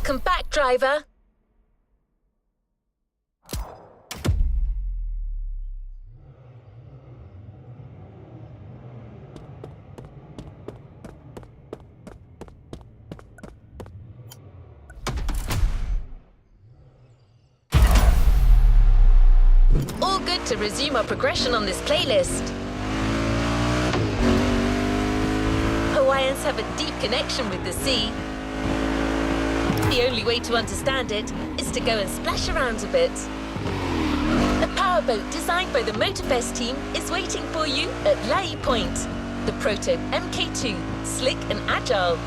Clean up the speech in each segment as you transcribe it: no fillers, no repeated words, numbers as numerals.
Welcome back, driver. All good to resume our progression on this playlist. Hawaiians have a deep connection with the sea. The only way to understand it is to go and splash around a bit. A powerboat designed by the Motorfest team is waiting for you at Lai Point. The Proto MK2, slick and agile.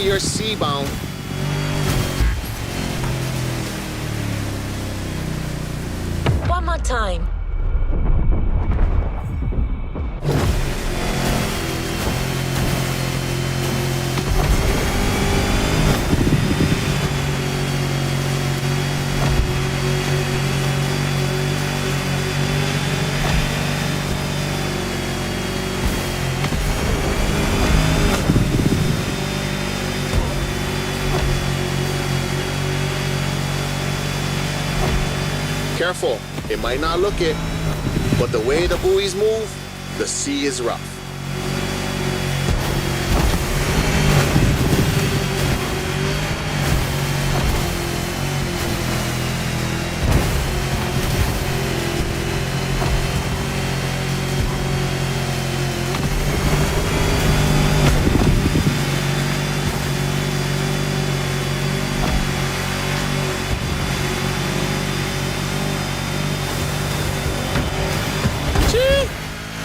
you're sea-bound. One more time. Careful, it might not look it, but the way the buoys move, the sea is rough.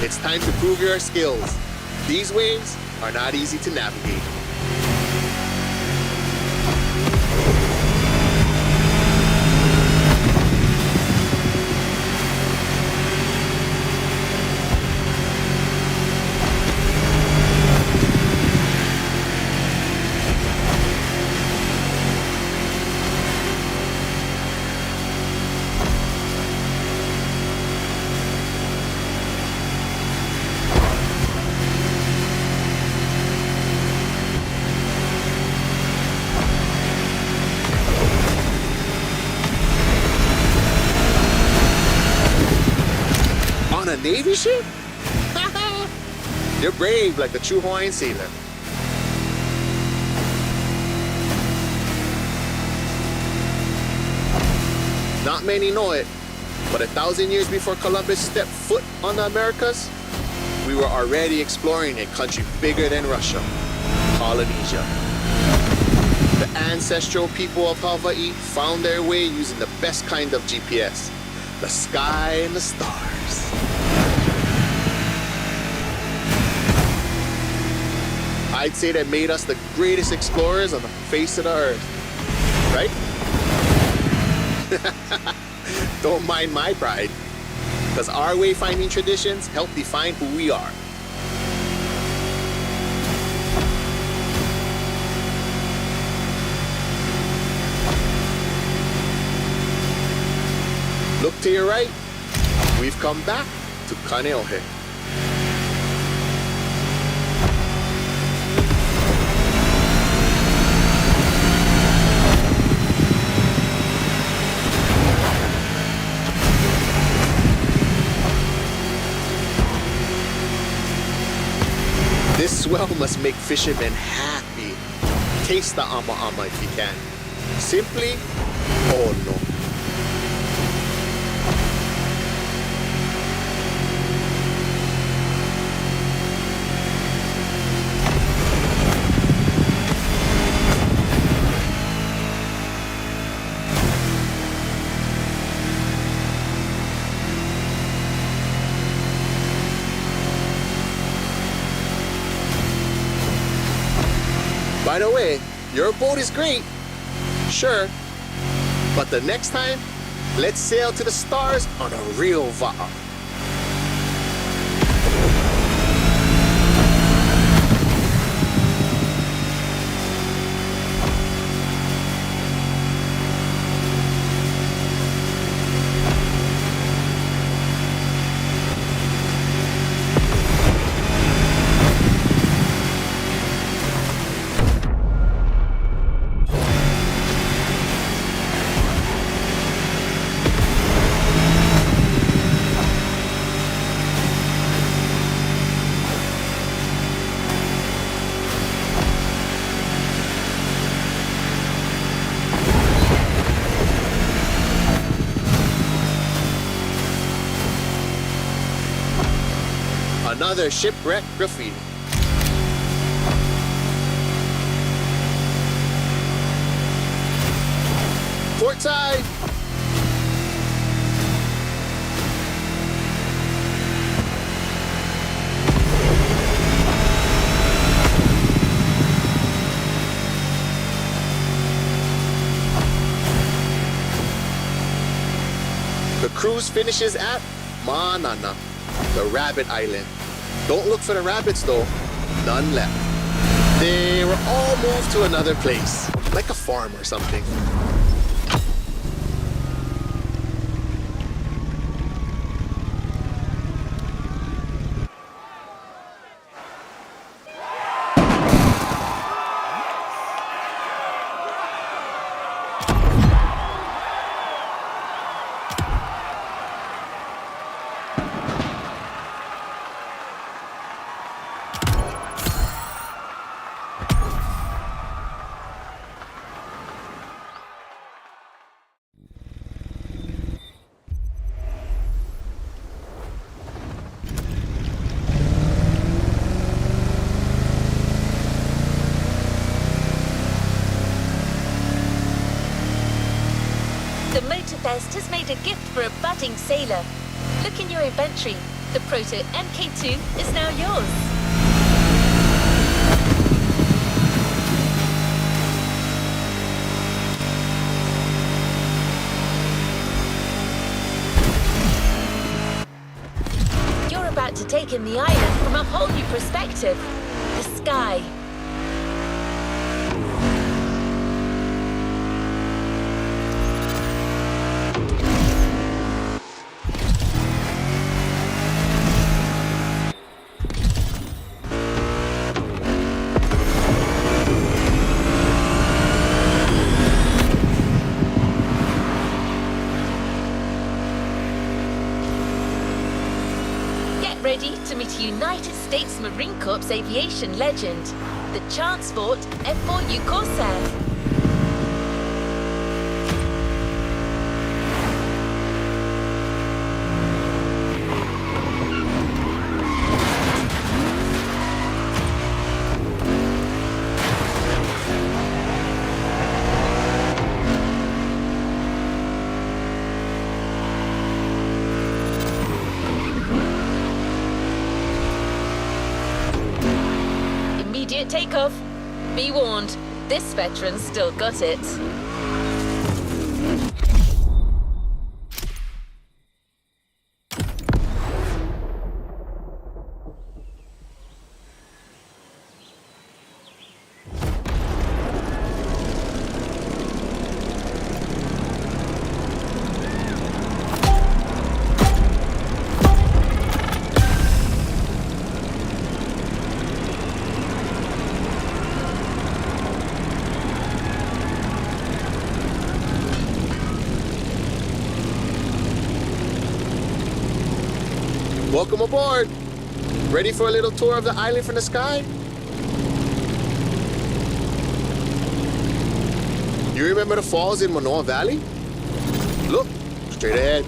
It's time to prove your skills. These waves are not easy to navigate. On a Navy ship? You're brave like a true Hawaiian sailor. Not many know it, but 1,000 years before Columbus stepped foot on the Americas, we were already exploring a country bigger than Russia, Polynesia. The ancestral people of Hawaii found their way using the best kind of GPS, the sky and the stars. I'd say that made us the greatest explorers on the face of the earth, right? Don't mind my pride, because our wayfinding traditions help define who we are. Look to your right, we've come back to Kaneohe. This swell must make fishermen happy. Taste the ama if you can. Simply, oh no. By the way, your boat is great, sure, but the next time, let's sail to the stars on a real va'a. Another shipwreck graffiti. Port side! cruise finishes at Manana, the rabbit island. Don't look for the rabbits though, none left. They were all moved to another place, like a farm or something. The Motorfest has made a gift for a budding sailor. Look in your inventory. The Proto MK2 is now yours. You're about to take in the island from a whole new perspective. The sky. Ready to meet a United States Marine Corps aviation legend, the Transport F4U Corsair. Immediate takeoff. Be warned, this veteran's still got it. Welcome aboard! Ready for a little tour of the island from the sky? You remember the falls in Manoa Valley? Look, straight ahead.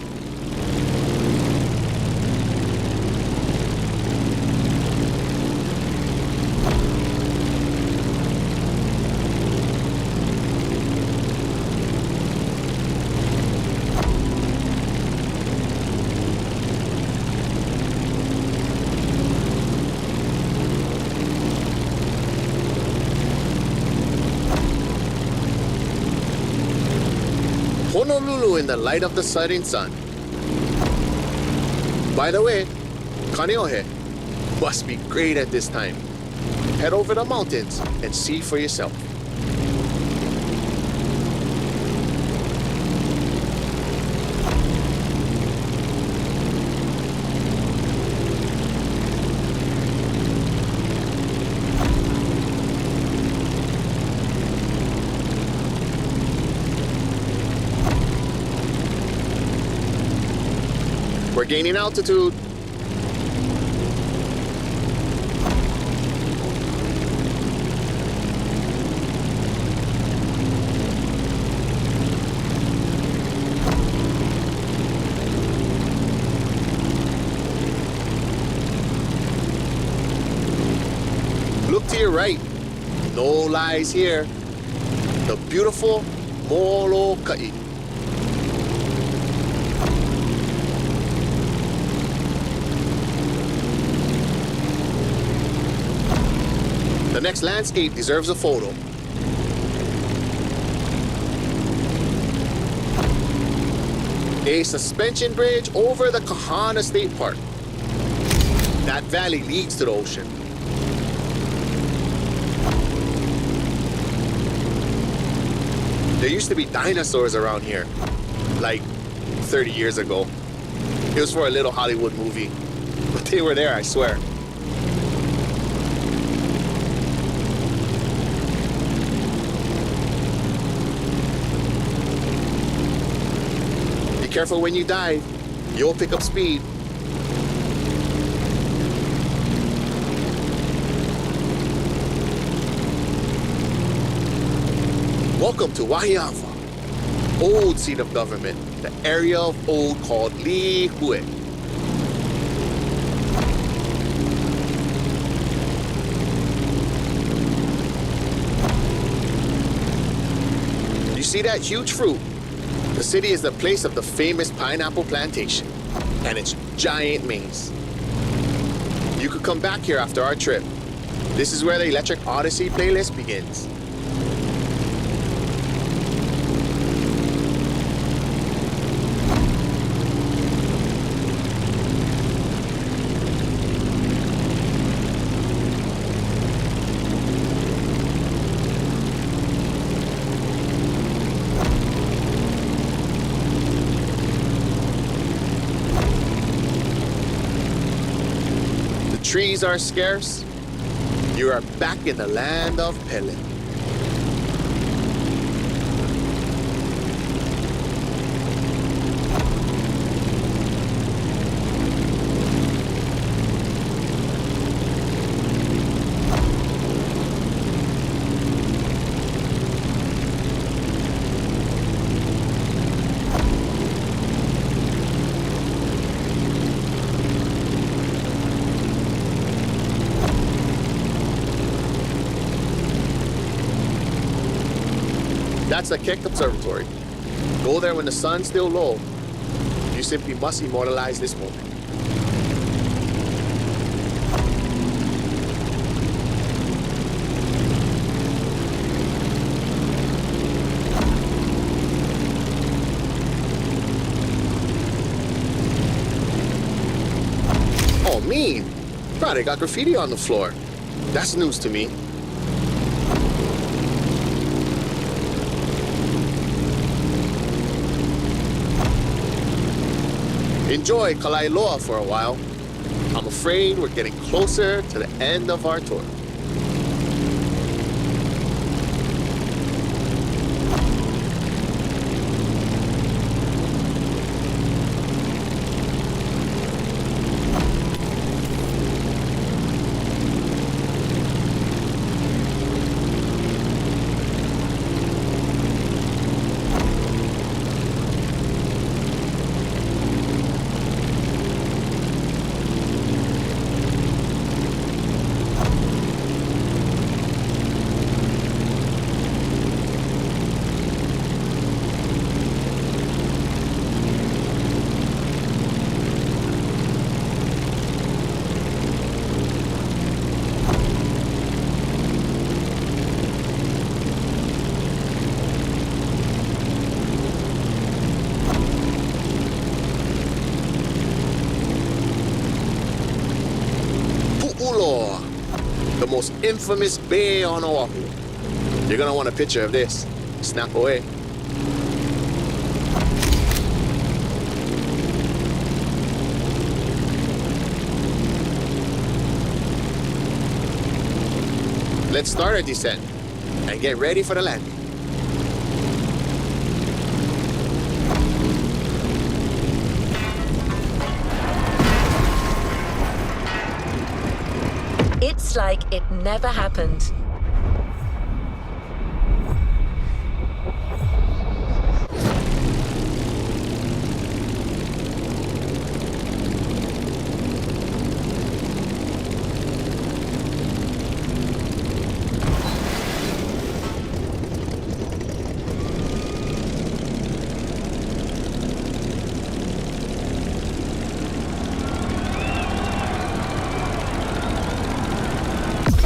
Honolulu in the light of the setting sun. By the way, Kaneohe must be great at this time. Head over the mountains and see for yourself. We're gaining altitude. Look to your right. No lies here. The beautiful Molokai. The next landscape deserves a photo. A suspension bridge over the Kahana State Park. That valley leads to the ocean. There used to be dinosaurs around here, like 30 years ago. It was for a little Hollywood movie, but they were there, I swear. Be careful when you dive. You'll pick up speed. Welcome to Wahiawa, old seat of government, the area of old called Lihue. You see that huge fruit? The city is the place of the famous pineapple plantation and its giant maze. You could come back here after our trip. This is where the Electric Odyssey playlist begins. Trees are scarce. You are back in the land of Pele. That's the Keck Observatory. Go there when the sun's still low. You simply must immortalize this moment. Oh, mean. Bro, they got graffiti on the floor. That's news to me. Enjoy Kalailoa for a while. I'm afraid we're getting closer to the end of our tour. The most infamous bay on Oahu. You're gonna want a picture of this. Snap away. Let's start our descent and get ready for the landing. It's like it never happened.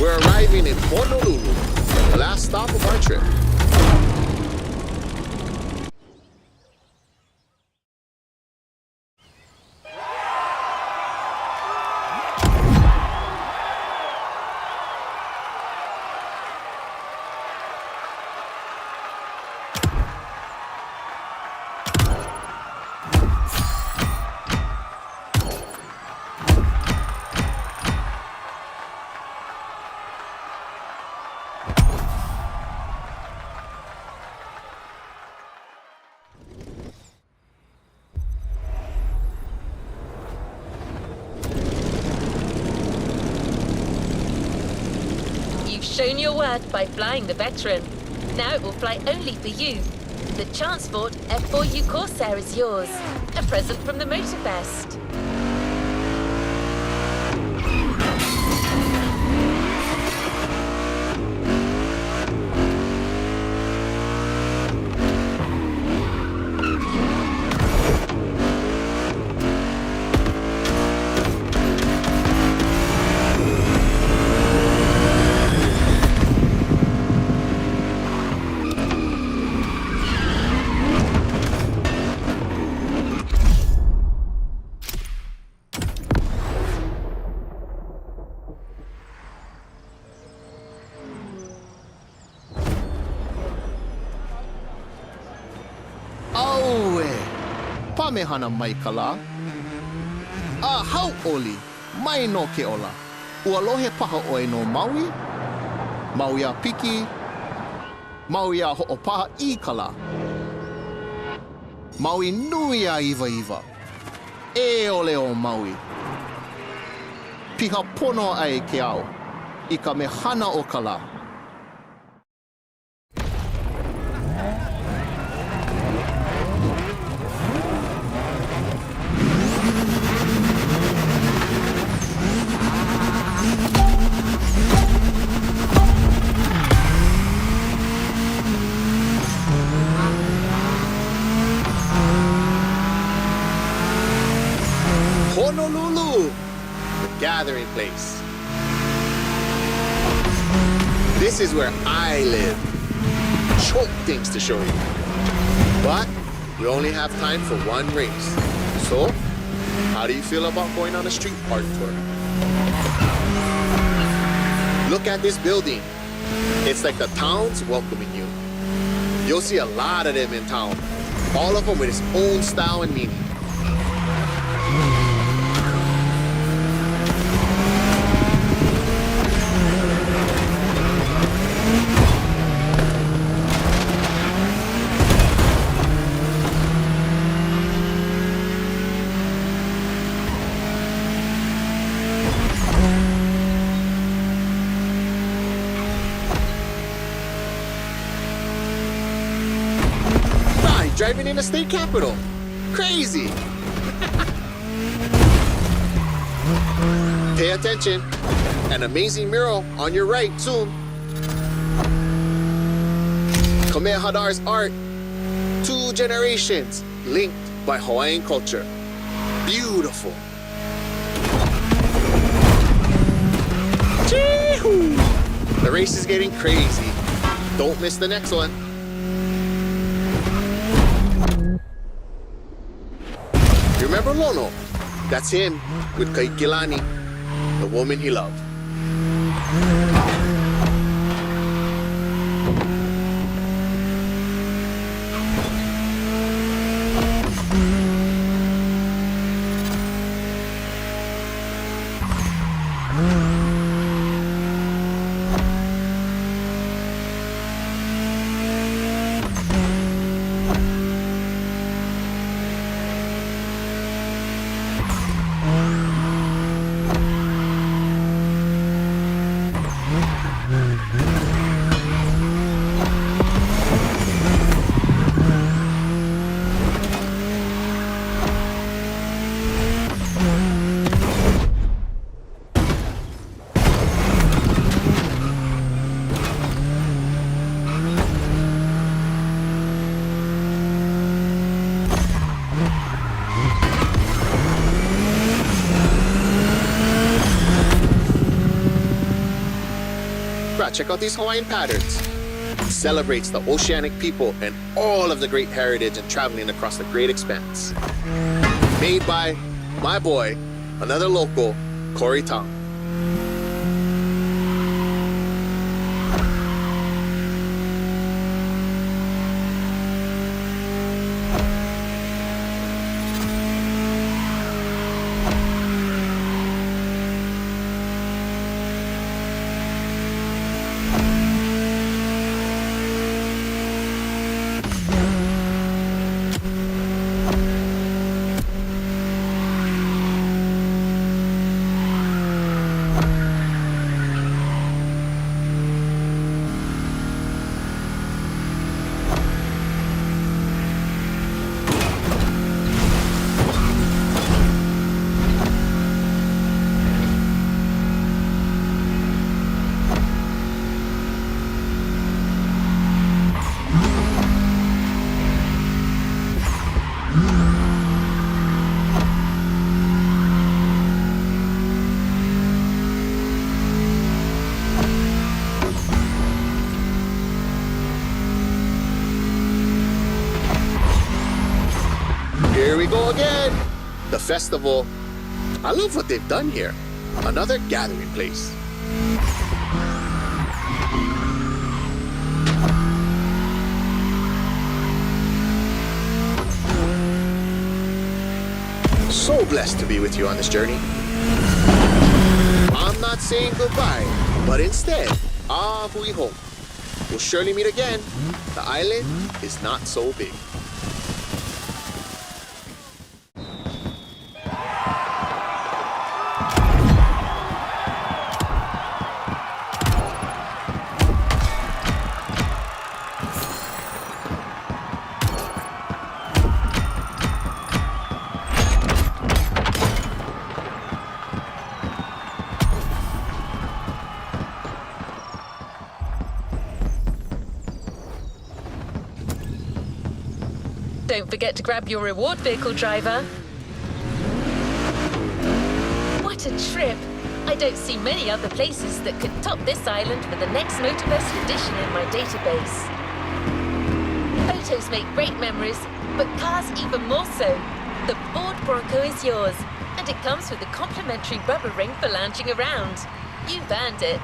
We're arriving in Honolulu, the last stop of our trip. shown your worth by flying the veteran. Now it will fly only for you. The Transport F4U Corsair is yours. A present from the Motorfest. Auwe, pamehana maikala. Hau oli, mai no ke ola. Ualohe paha oe no Maui. Maui a piki. Maui a ho'opaha I kala. Maui nui a iwa iwa. E ole o Maui. Piha pono ai ke au. I ka mehana o kala. Honolulu, the gathering place. This is where I live. Choke things to show you. But we only have time for one race. So, how do you feel about going on a street art tour? Look at this building. It's like the town's welcoming you. You'll see a lot of them in town. All of them with its own style and meaning. Driving in the state capitol. Crazy. Pay attention. An amazing mural on your right soon. Kamehameha's art. 2 generations linked by Hawaiian culture. Beautiful. Chee-hoo! The race is getting crazy. Don't miss the next one. Remember Lono? That's him with Kaikilani, the woman he loved. Check out these Hawaiian patterns. It celebrates the oceanic people and all of the great heritage and traveling across the great expanse. Made by my boy, another local, Corey Tong. festival. I love what they've done here. Another gathering place. So blessed to be with you on this journey. I'm not saying goodbye, but instead, hui home. We'll surely meet again. The island is not so big. Don't forget to grab your reward vehicle, driver. What a trip! I don't see many other places that could top this island for the next Motorfest edition in my database. Photos make great memories, but cars even more so. The Ford Bronco is yours, and it comes with a complimentary rubber ring for lounging around. You've earned it.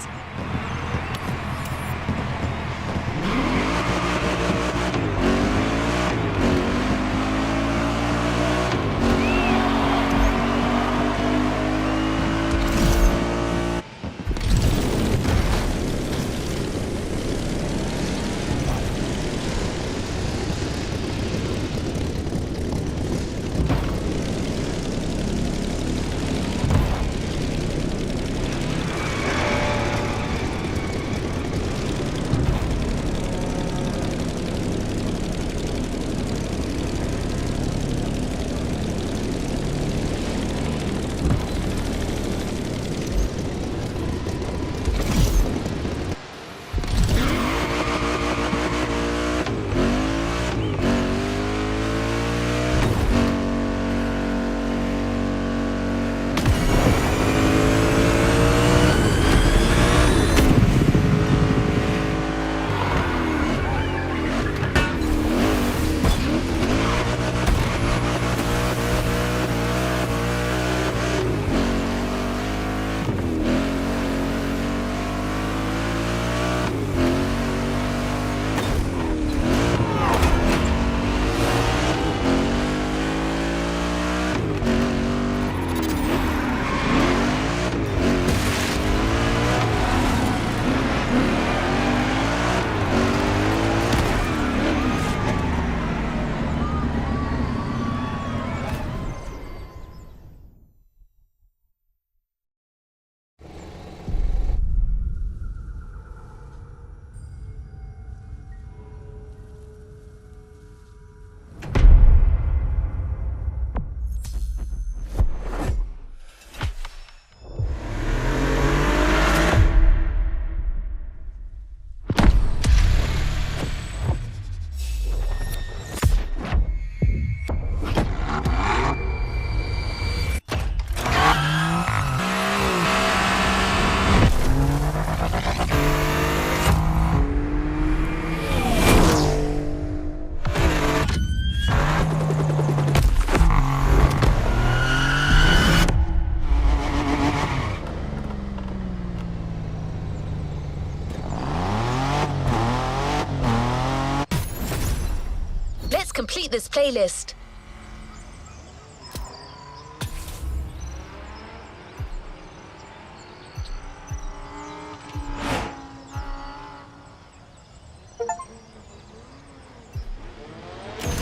Complete this playlist.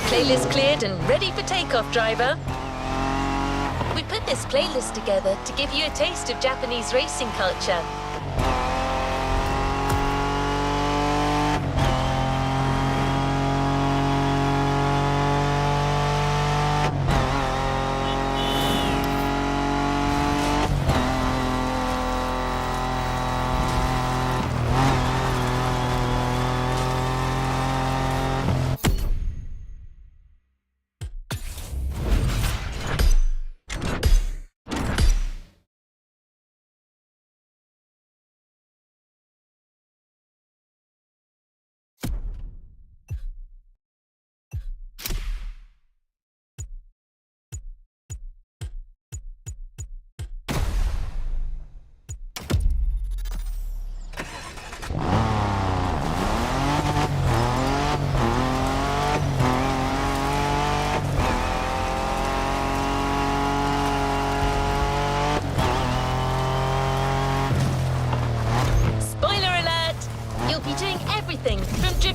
Playlist cleared and ready for takeoff, driver. We put this playlist together to give you a taste of Japanese racing culture.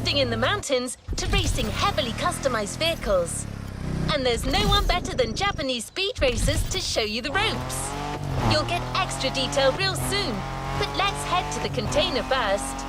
drifting in the mountains to racing heavily customized vehicles. And there's no one better than Japanese speed racers to show you the ropes. You'll get extra detail real soon, but let's head to the container first.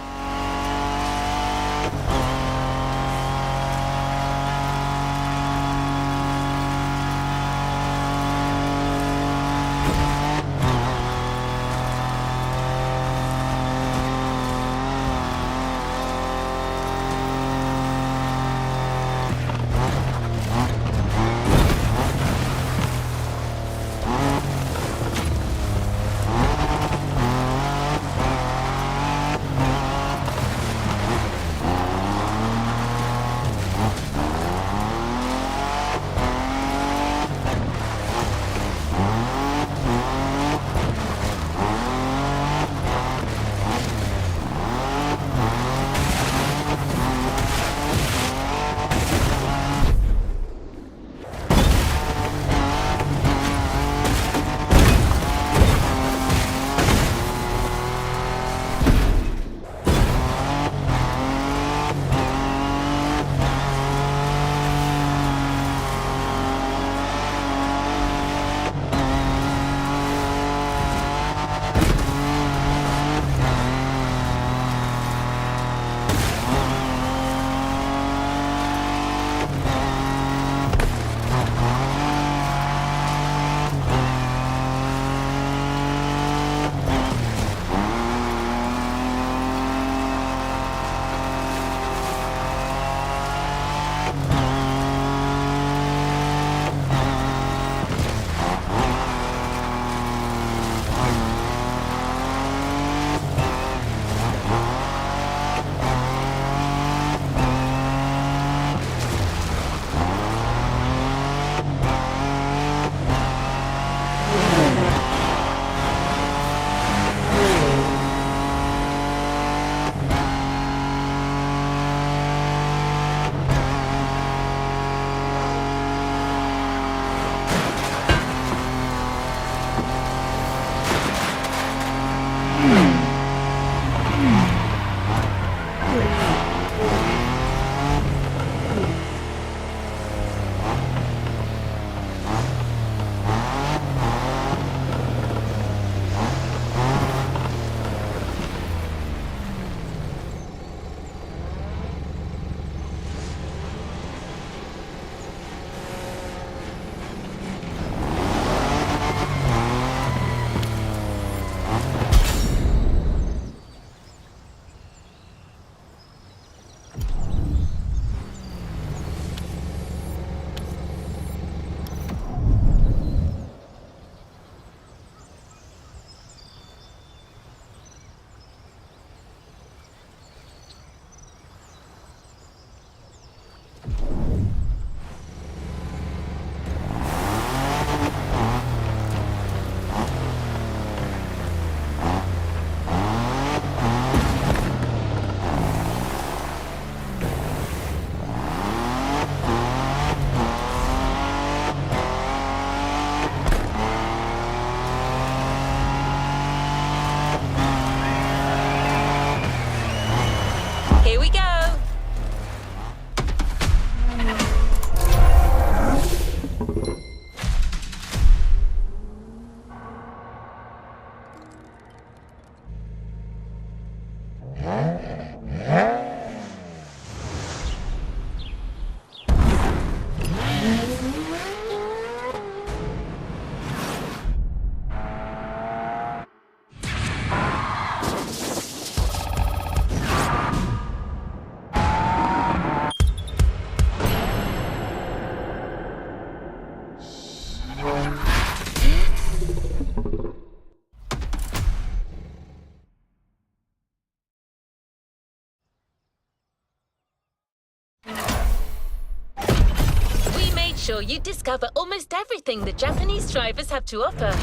Sure you discover almost everything the Japanese drivers have to offer.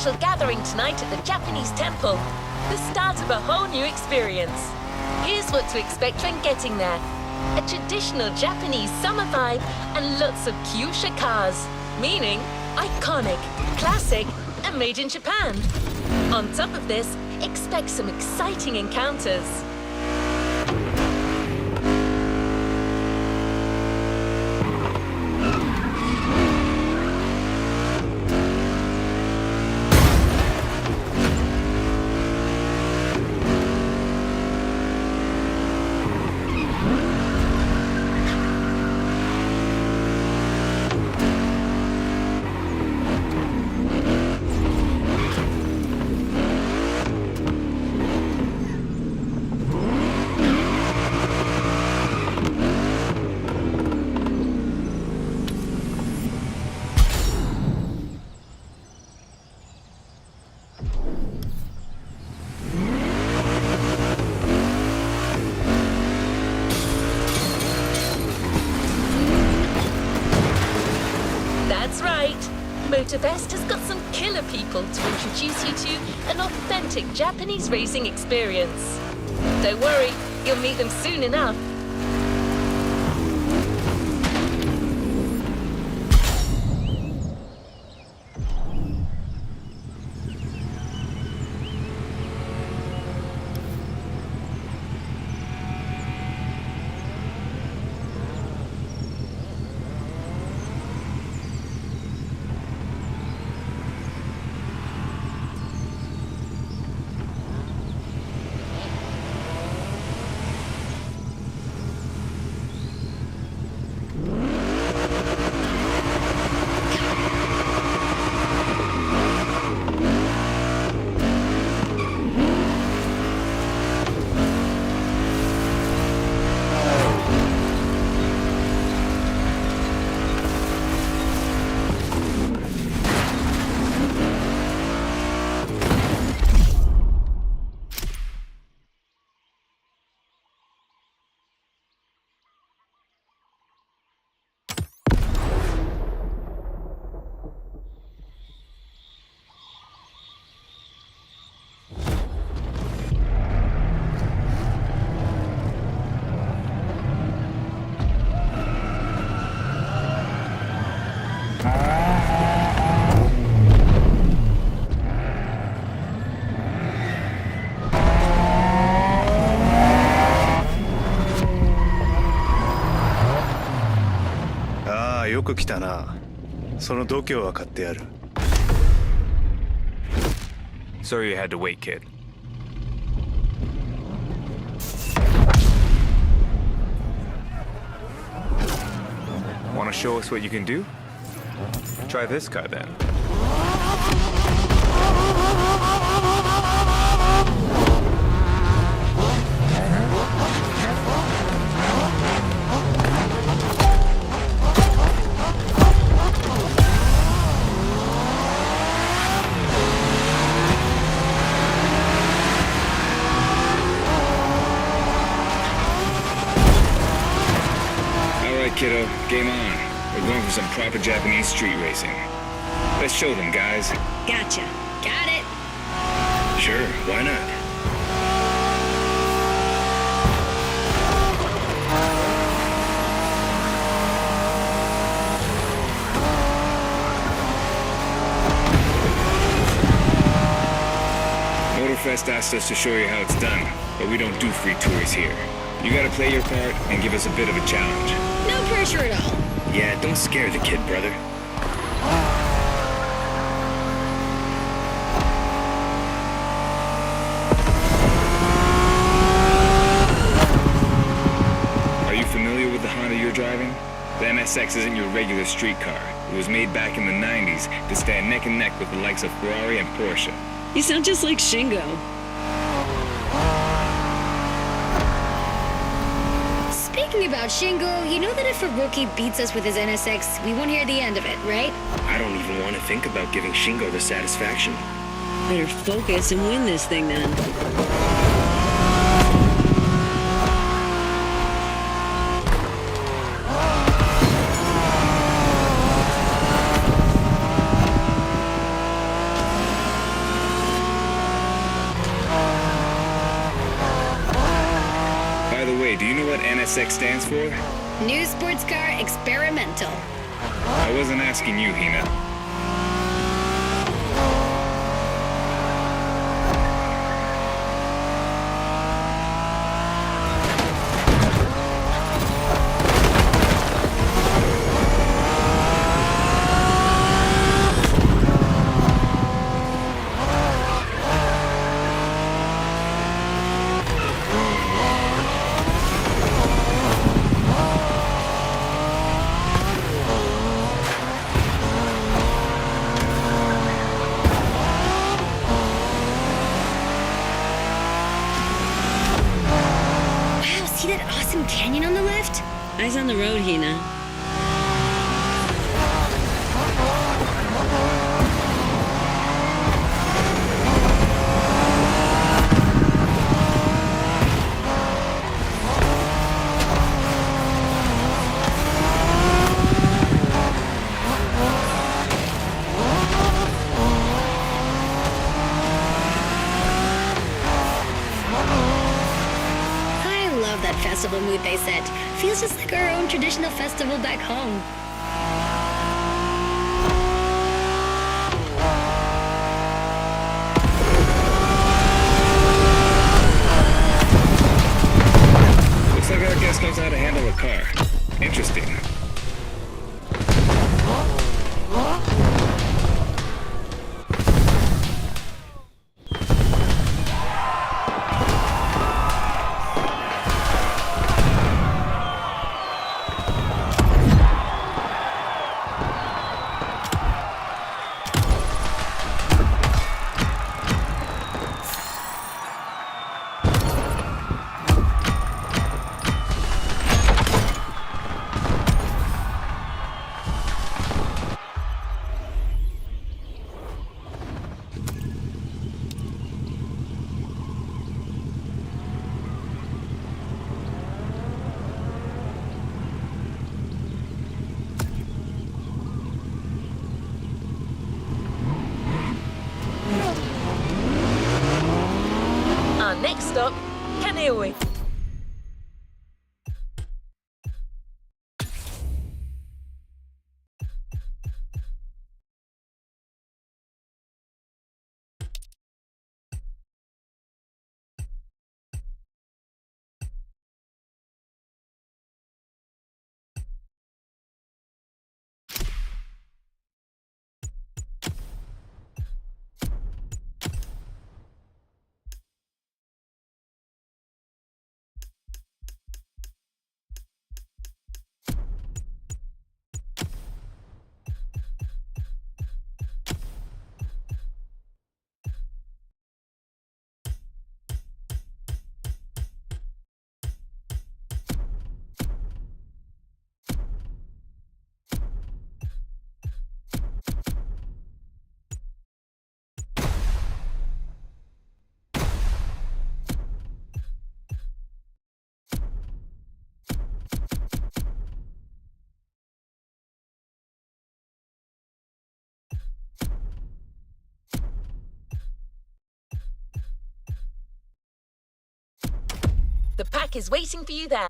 special gathering tonight at the Japanese temple. The start of a whole new experience. Here's what to expect when getting there. A traditional Japanese summer vibe and lots of kyusha cars, meaning iconic, classic, and made in Japan. On top of this, expect some exciting encounters. Motorfest has got some killer people to introduce you to an authentic Japanese racing experience. Don't worry, you'll meet them soon enough. Ah, よく来たな。その度胸は買ってやる。Sorry you had to wait, kid. Want to show us what you can do? Try this car then. Kiddo, game on. We're going for some proper Japanese street racing. Let's show them, guys. Gotcha. Got it. Sure, why not? Motorfest asked us to show you how it's done, but we don't do free tours here. You gotta play your part and give us a bit of a challenge. No pressure at all. Yeah, don't scare the kid, brother. Are you familiar with the Honda you're driving? The MSX isn't your regular street car. It was made back in the 90s to stand neck and neck with the likes of Ferrari and Porsche. You sound just like Shingo. Speaking about Shingo, you know that if a rookie beats us with his NSX, we won't hear the end of it, right? I don't even want to think about giving Shingo the satisfaction. Better focus and win this thing then. NSX stands for? New sports car experimental. I wasn't asking you, Hina. Wow, see that awesome canyon on the left? Eyes on the road, Hina. I love that festival mood they set. Feels just like our own traditional festival back home. Looks like our guest knows how to handle a car. Interesting. Our next stop, Kaneohe. The pack is waiting for you there.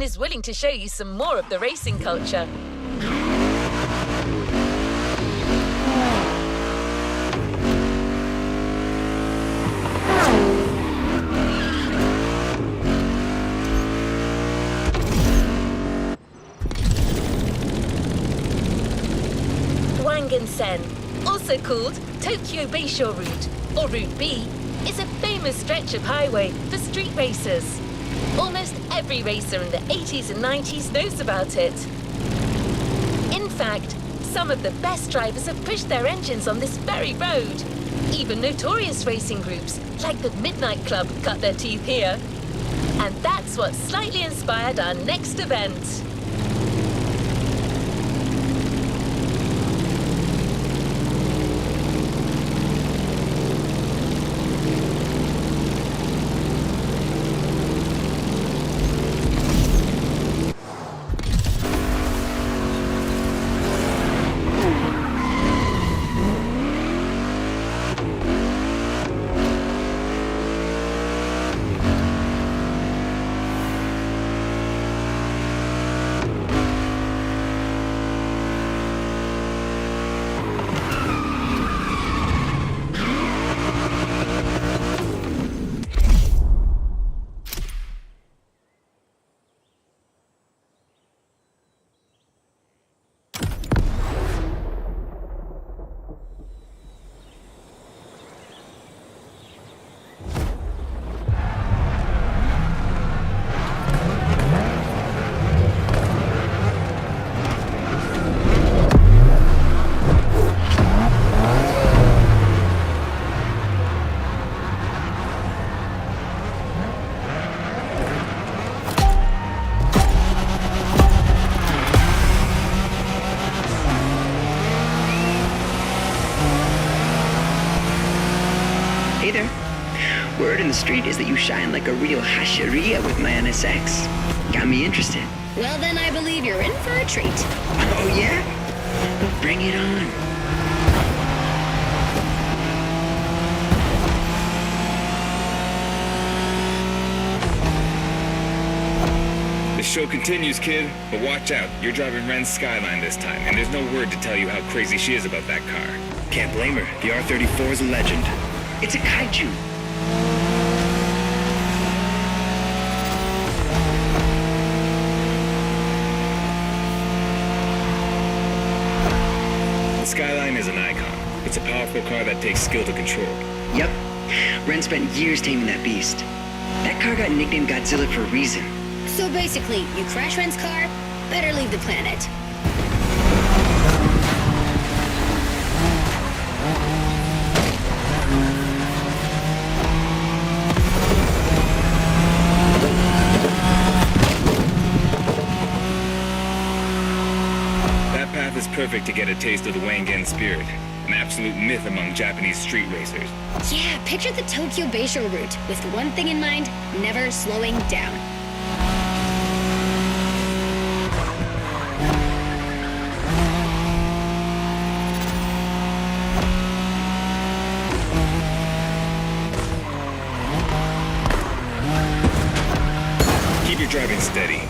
and is willing to show you some more of the racing culture. Wangen-sen, also called Tokyo Bayshore Route, or Route B, is a famous stretch of highway for street racers. Almost every racer in the 80s and 90s knows about it. In fact, some of the best drivers have pushed their engines on this very road. Even notorious racing groups, like the Midnight Club, cut their teeth here. And that's what slightly inspired our next event. Word in the street is that you shine like a real hasheria with my NSX. Got me interested. Well, then I believe you're in for a treat. Oh, yeah? Well, bring it on. The show continues, kid, but watch out. You're driving Ren's Skyline this time, and there's no word to tell you how crazy she is about that car. Can't blame her. The R34 is a legend. It's a kaiju. The Skyline is an icon. It's a powerful car that takes skill to control. Yep. Ren spent years taming that beast. That car got nicknamed Godzilla for a reason. So basically, you crash Ren's car, better leave the planet. That path is perfect to get a taste of the Wangen spirit, an absolute myth among Japanese street racers. Yeah, picture the Tokyo Bayshore route, with one thing in mind, never slowing down. Keep your driving steady.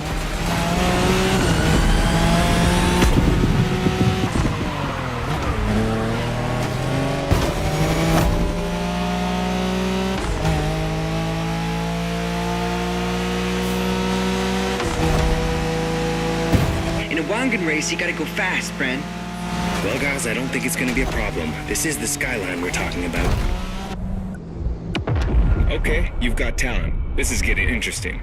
In a Wangen race, you gotta go fast, Bren. Well, guys, I don't think it's gonna be a problem. This is the Skyline we're talking about. Okay, you've got talent. This is getting interesting.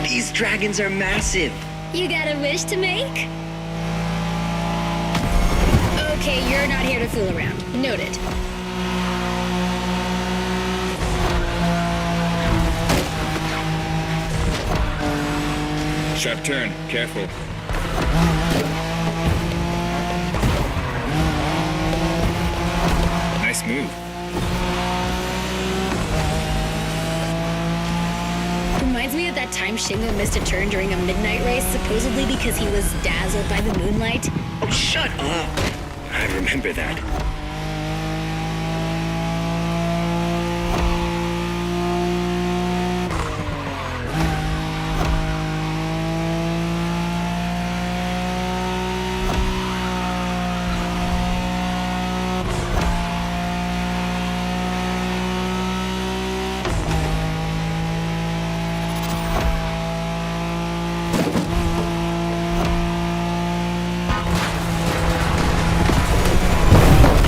These dragons are massive. You got a wish to make? Okay, you're not here to fool around. Noted. Sharp turn, careful. smooth. Reminds me of that time Shingo missed a turn during a midnight race, supposedly because he was dazzled by the moonlight. Oh, shut up! I remember that.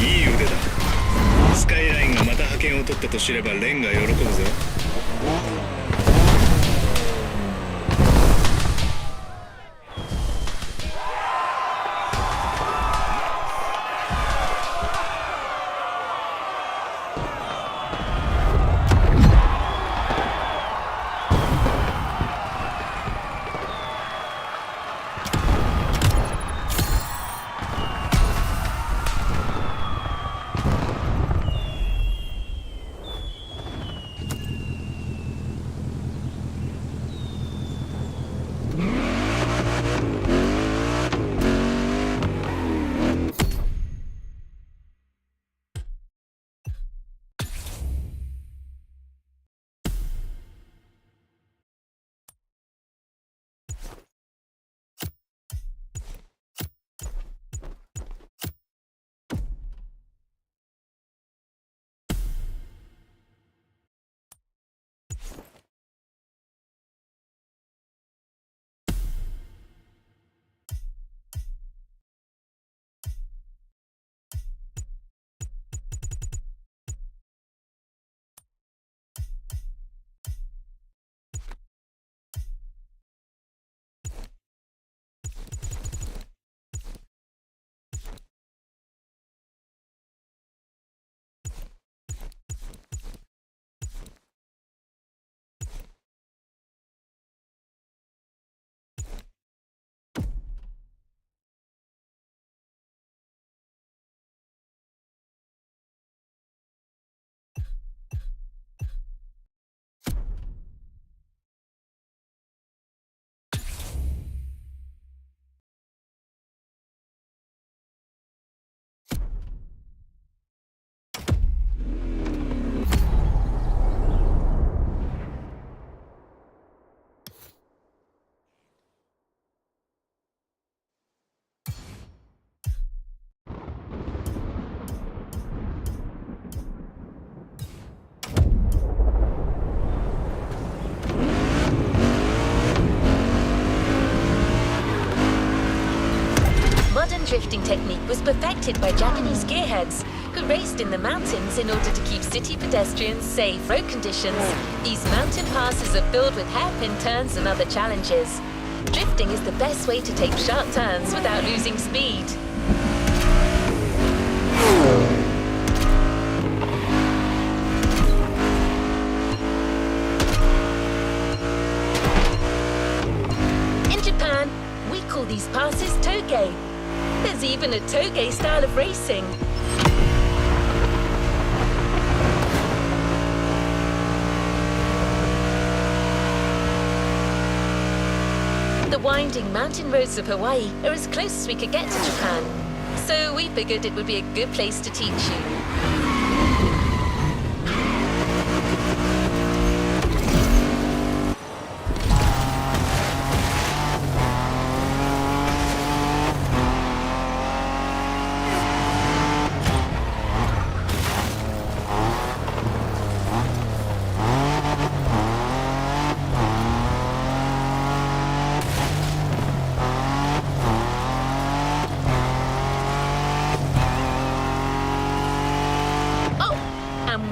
いい腕だ。スカイラインがまた覇権を取ったと知ればレンが喜ぶぞ。Modern drifting technique was perfected by Japanese gearheads who raced in the mountains in order to keep city pedestrians safe. Road conditions, these mountain passes are filled with hairpin turns and other challenges. Drifting is the best way to take sharp turns without losing speed. In Japan, we call these passes toge. There's even a toge style of racing. The winding mountain roads of Hawaii are as close as we could get to Japan, so we figured it would be a good place to teach you.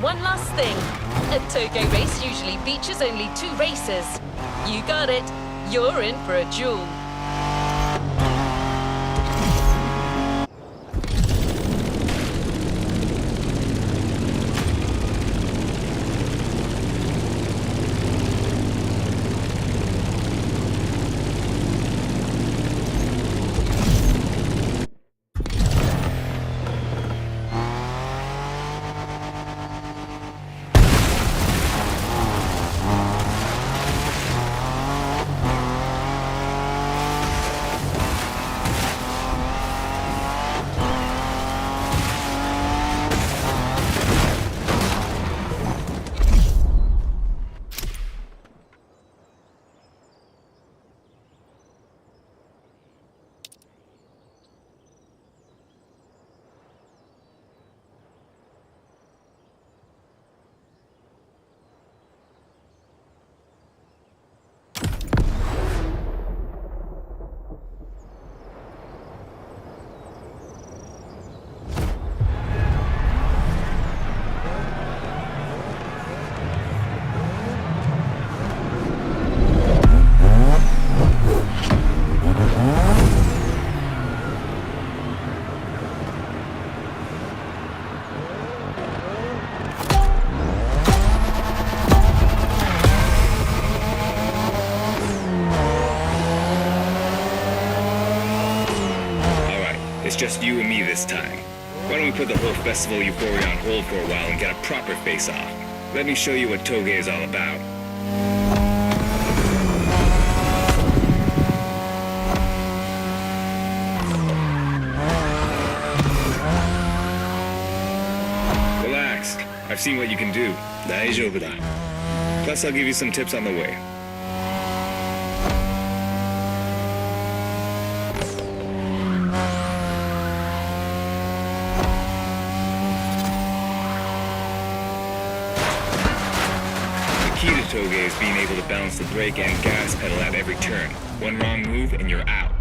One last thing. A toge race usually features only 2 racers. You got it. You're in for a duel. just you and me this time. Why don't we put the whole festival euphoria on hold for a while and get a proper face-off? Let me show you what Toge is all about. Relax. I've seen what you can do. 大丈夫だ. Plus, I'll give you some tips on the way. The key to Toge is being able to balance the brake and gas pedal at every turn. One wrong move and you're out.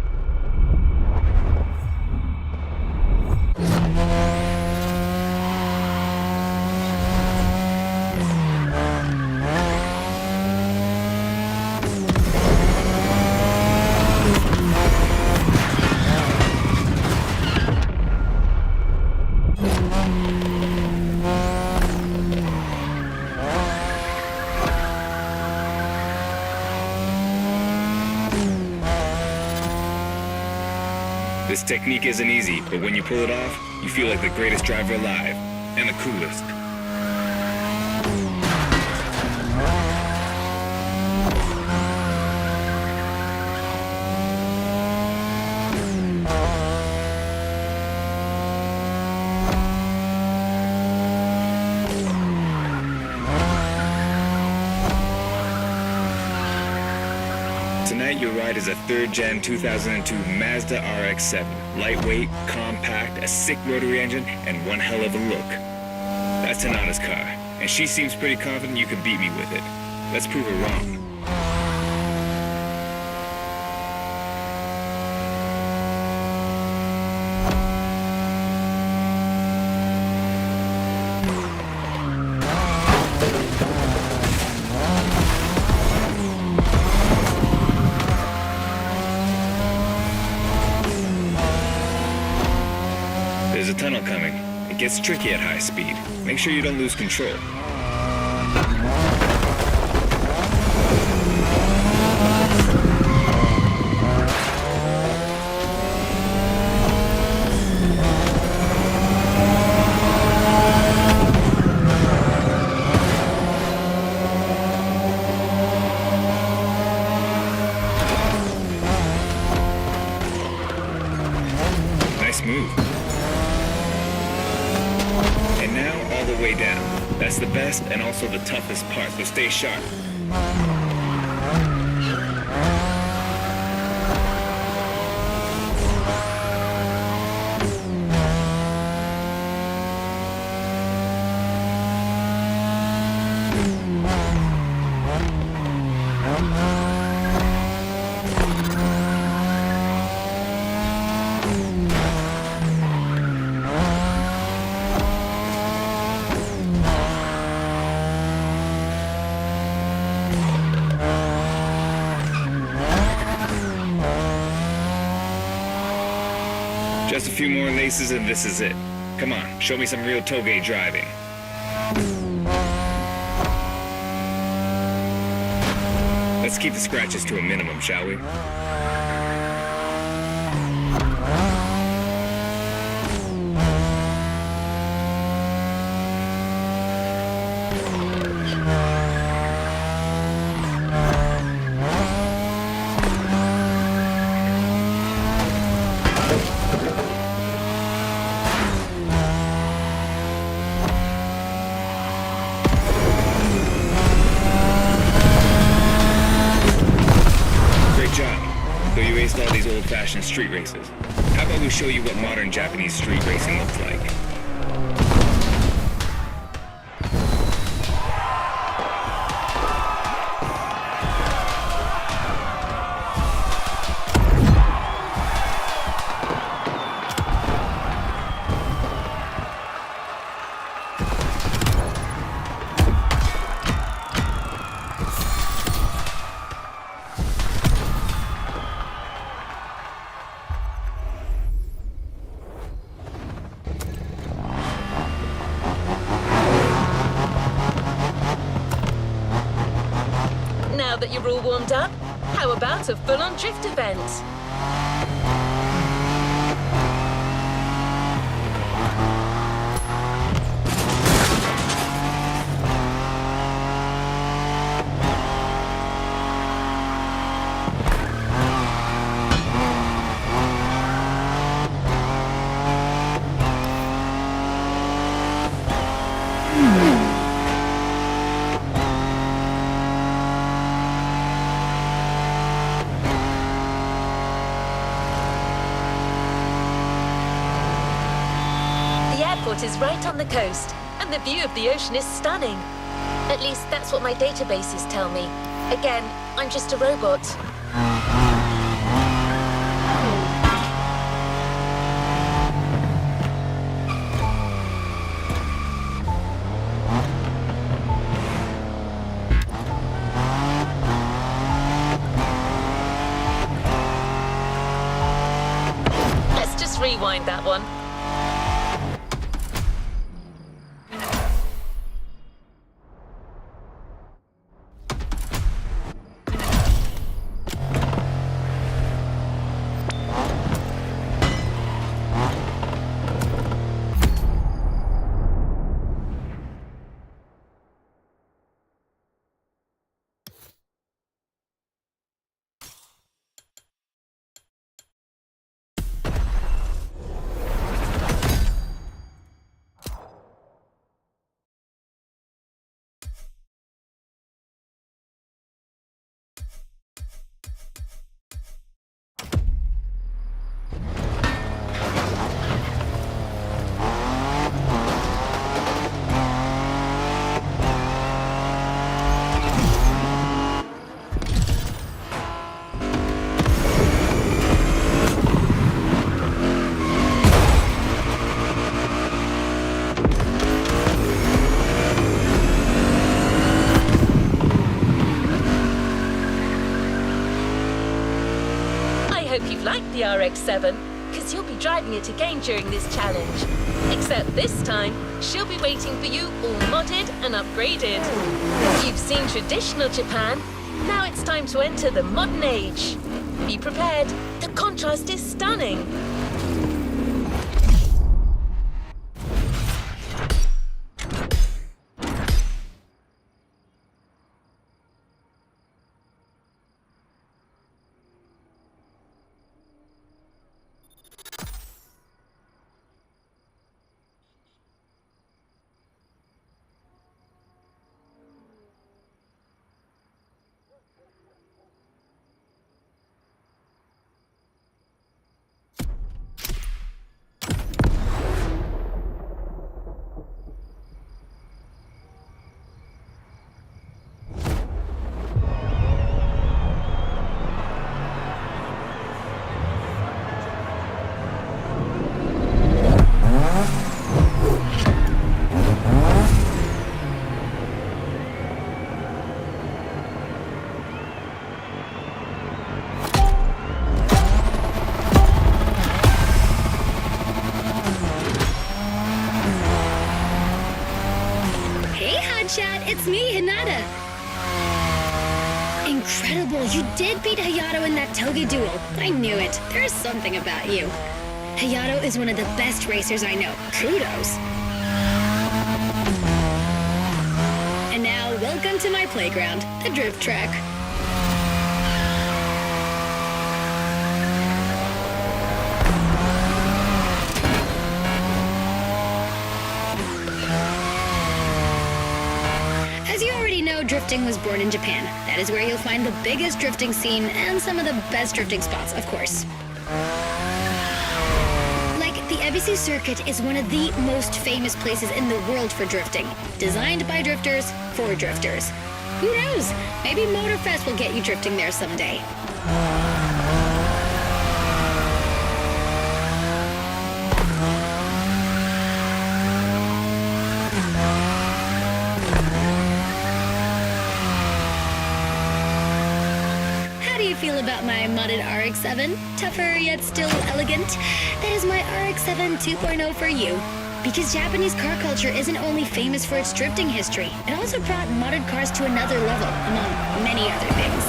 This technique isn't easy, but when you pull it off, you feel like the greatest driver alive, and the coolest. Tonight, your ride is a 3rd Gen 2002 Mazda RX-7. Lightweight, compact, a sick rotary engine, and one hell of a look. That's Tanana's car, and she seems pretty confident you can beat me with it. Let's prove her wrong. There's a tunnel coming. It gets tricky at high speed. Make sure you don't lose control. Nice move. And now, all the way down. That's the best and also the toughest part, so stay sharp. Just a few more laces and this is it. Come on, show me some real Toge driving. Let's keep the scratches to a minimum, shall we? So you aced all these old-fashioned street races. How about we show you what modern Japanese street racing looks like? Now that you're all warmed up, how about a full-on drift event? is right on the coast, and the view of the ocean is stunning. At least that's what my databases tell me. Again, I'm just a robot. Let's just rewind that one. Hope you've liked the RX-7, because you'll be driving it again during this challenge. Except this time, she'll be waiting for you all modded and upgraded. You've seen traditional Japan, now it's time to enter the modern age. Be prepared, the contrast is stunning. It's me, Hinata. Incredible, you did beat Hayato in that Toge duel. I knew it. There's something about you. Hayato is one of the best racers I know. Kudos. And now, welcome to my playground, the drift track. Drifting was born in Japan. That is where you'll find the biggest drifting scene and some of the best drifting spots, of course. Like, the Ebisu Circuit is one of the most famous places in the world for drifting. Designed by drifters, for drifters. Who knows? Maybe Motorfest will get you drifting there someday. Feel about my modded RX-7? Tougher yet still elegant? That is my RX-7 2.0 for you. Because Japanese car culture isn't only famous for its drifting history, it also brought modded cars to another level, among many other things.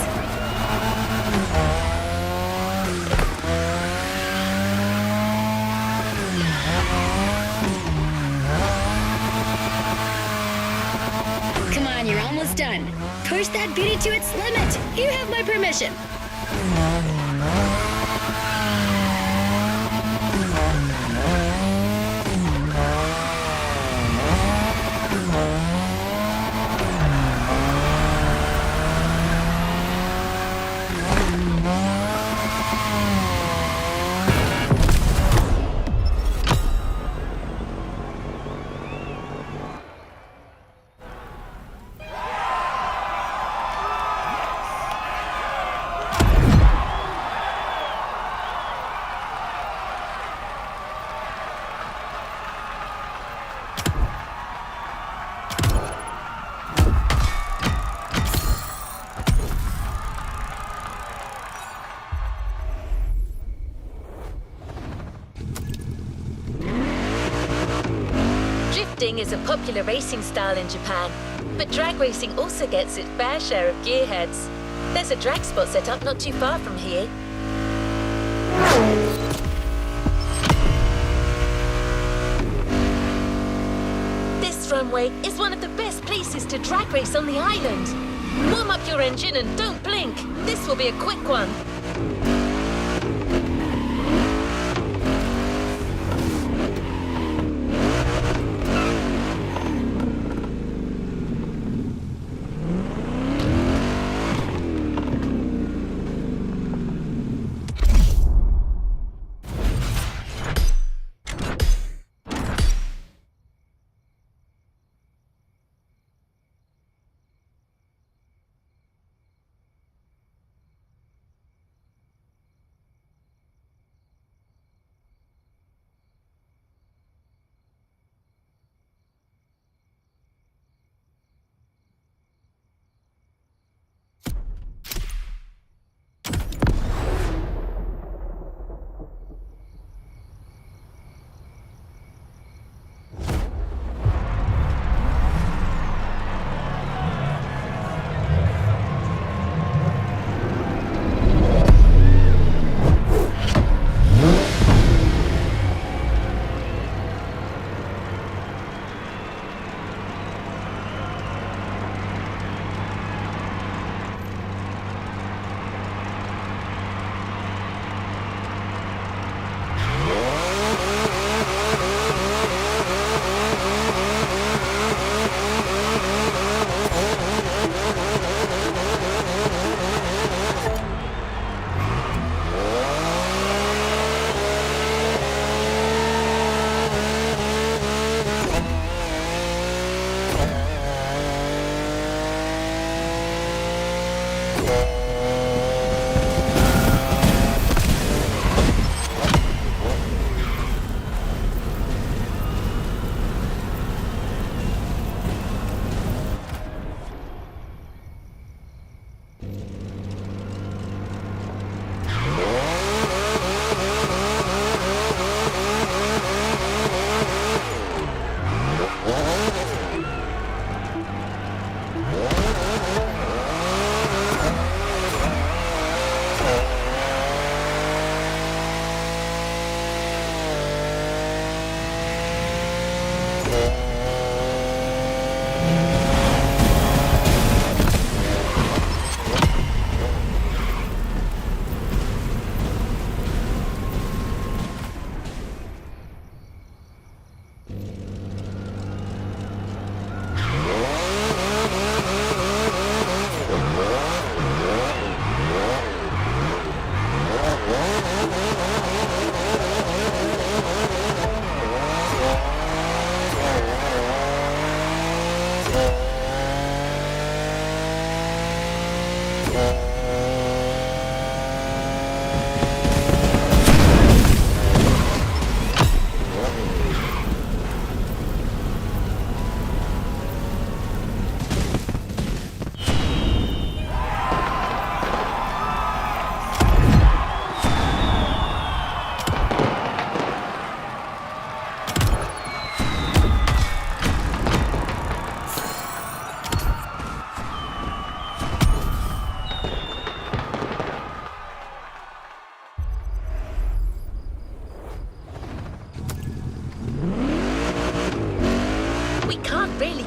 Come on, you're almost done. Push that beauty to its limit. You have my permission. Drifting is a popular racing style in Japan, but drag racing also gets its fair share of gearheads. There's a drag spot set up not too far from here. This runway is one of the best places to drag race on the island. Warm up your engine and don't blink. This will be a quick one.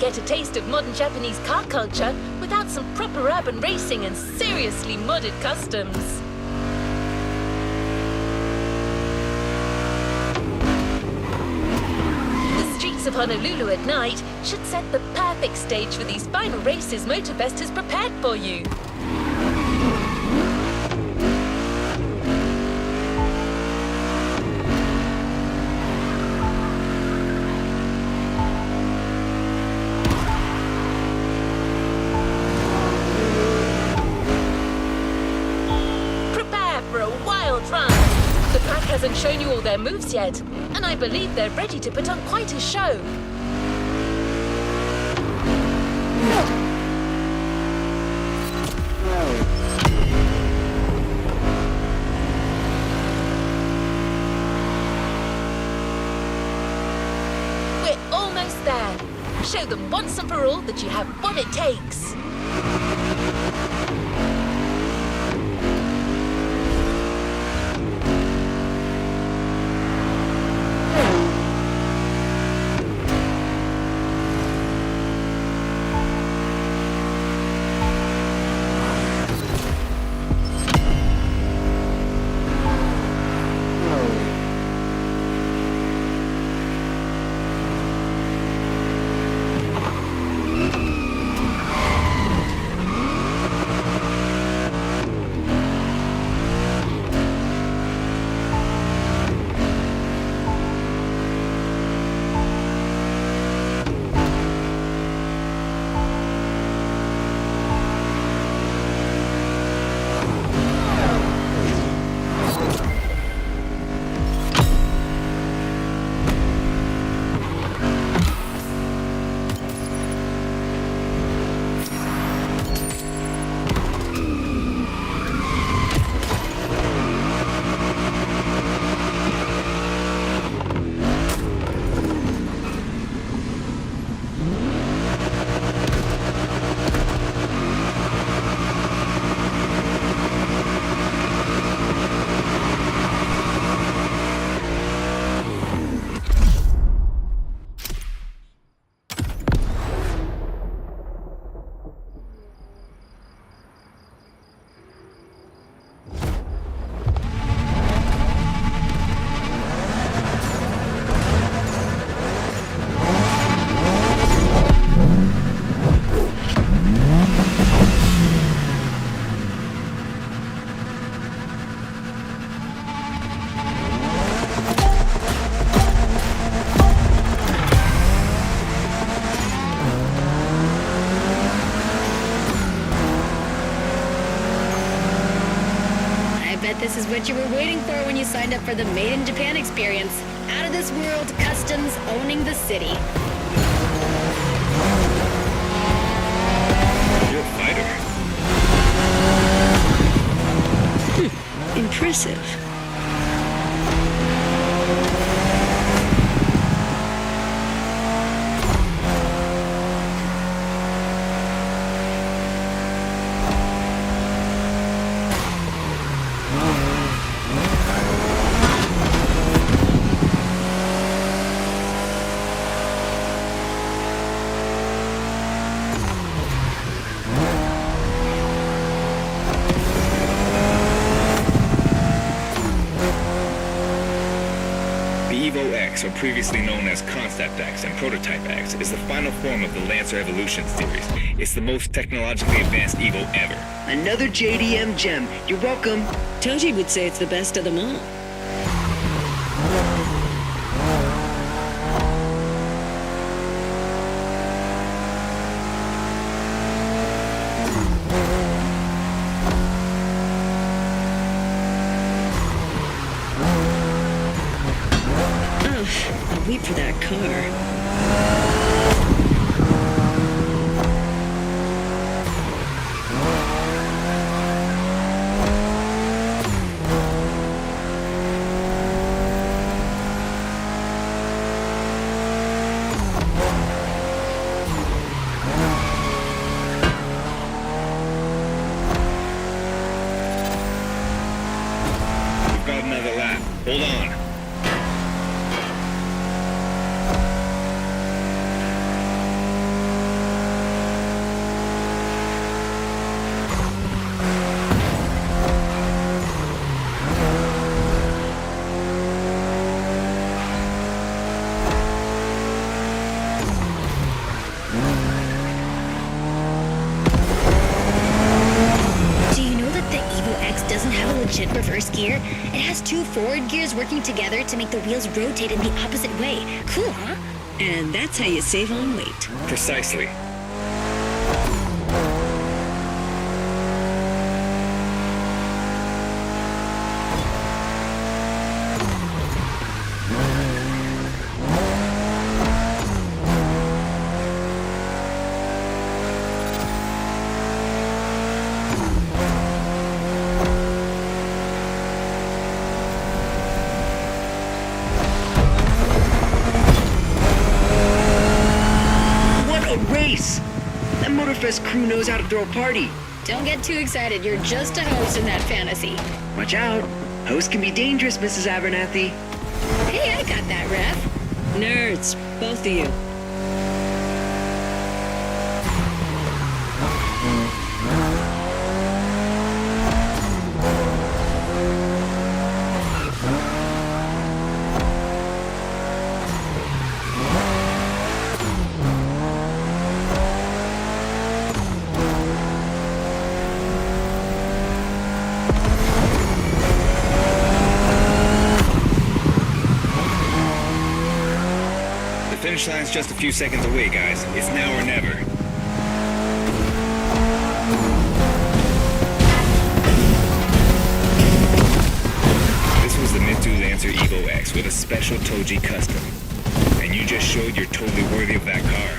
Get a taste of modern Japanese car culture without some proper urban racing and seriously modded customs. The streets of Honolulu at night should set the perfect stage for these final races Motorfest has prepared for you. Hasn't shown you all their moves yet, and I believe they're ready to put on quite a show. We're almost there. them once and for all that you have what it takes. This is what you were waiting for when you signed up for the Made in Japan experience. Out of this world customs owning the city. You're a fighter. Impressive. X, or previously known as Concept X and Prototype X, is the final form of the Lancer Evolution series. It's the most technologically advanced Evo ever. Another JDM gem. You're welcome. Toji would say it's the best of them all. I'll wait for that car. We've got another lap. Hold on. Legit reverse gear. It has two forward gears working together to make the wheels rotate in the opposite way. Cool, huh? And that's how you save on weight. Precisely. What knows how to throw a party. Don't get too excited. You're just a host in that fantasy. Watch out. Hosts can be dangerous, Mrs. Abernathy. Hey, I got that, Ref. Nerds, both of you. The finish line's just a few seconds away, guys. It's now or never. This was the Mitsu Lancer Evo X with a special Toji custom. And you just showed you're totally worthy of that car.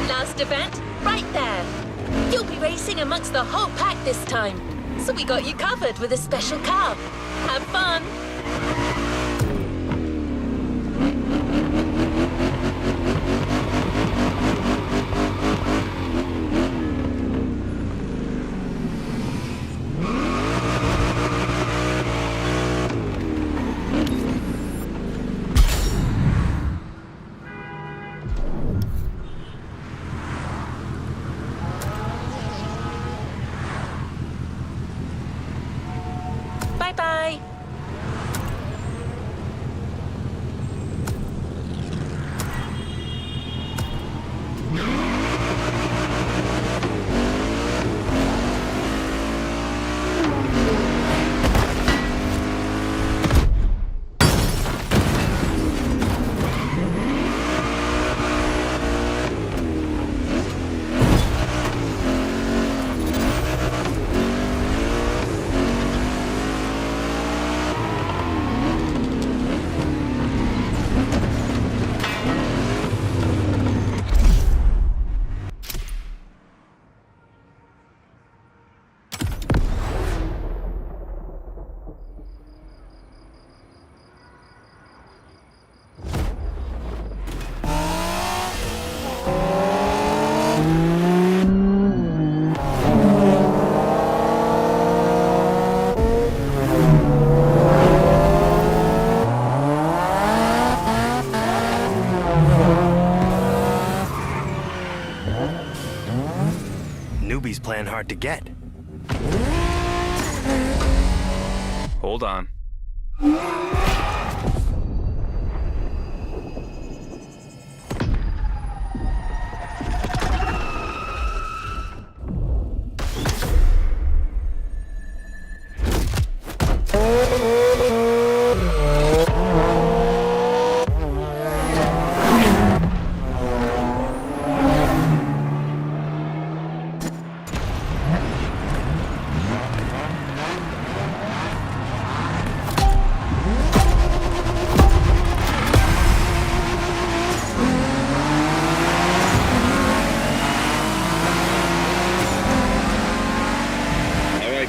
Last event, right there. You'll be racing amongst the whole pack this time. So we got you covered with a special car. Have fun. Bye-bye. Newbies playing hard to get. Hold on.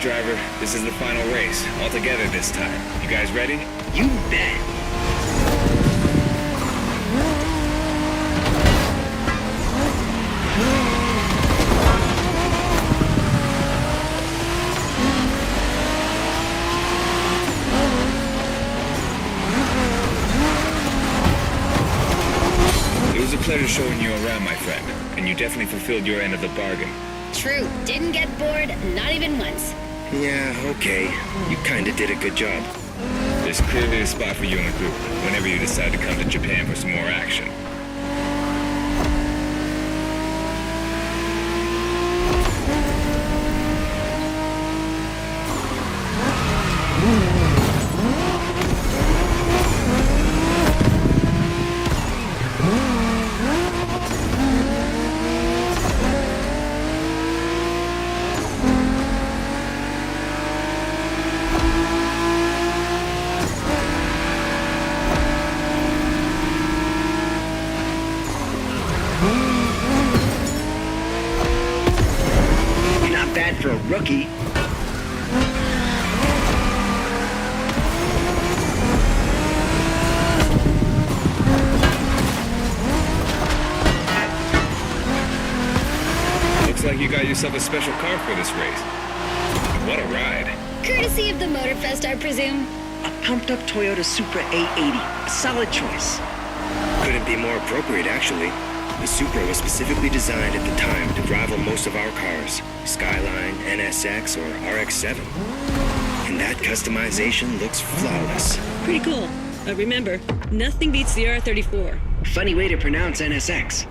Driver, this is the final race, all together this time. You guys ready? You bet. It was a pleasure showing you around, my friend, and you definitely fulfilled your end of the bargain. True. Didn't get bored, not even once. Yeah, okay. You kinda did a good job. There's clearly a spot for you in the group whenever you decide to come to Japan for some more action. for a rookie. Looks like you got yourself a special car for this race. What a ride. Courtesy of the Motorfest, I presume. A pumped-up Toyota Supra A80. A solid choice. Couldn't be more appropriate, actually. The Supra was specifically designed at the time to rival most of our cars, Skyline, NSX, or RX-7. And that customization looks flawless. Pretty cool. But remember, nothing beats the R34. Funny way to pronounce NSX.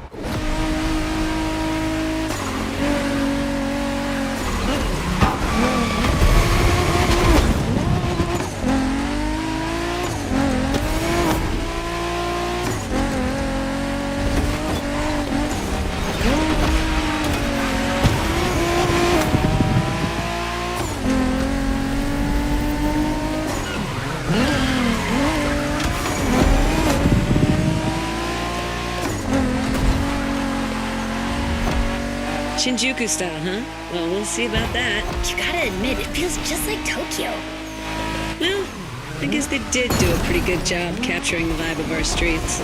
Shinjuku style, huh? Well, we'll see about that. You gotta admit, it feels just like Tokyo. Well, I guess they did do a pretty good job capturing the vibe of our streets.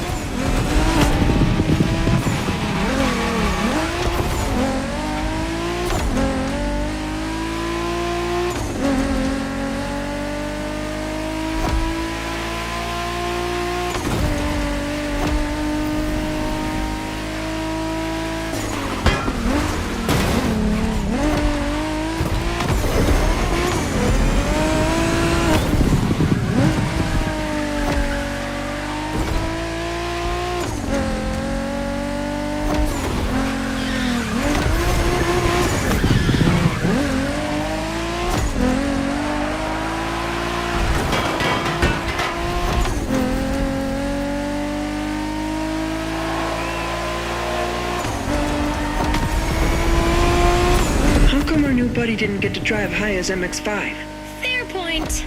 Buddy didn't get to drive high as MX-5. Fair point.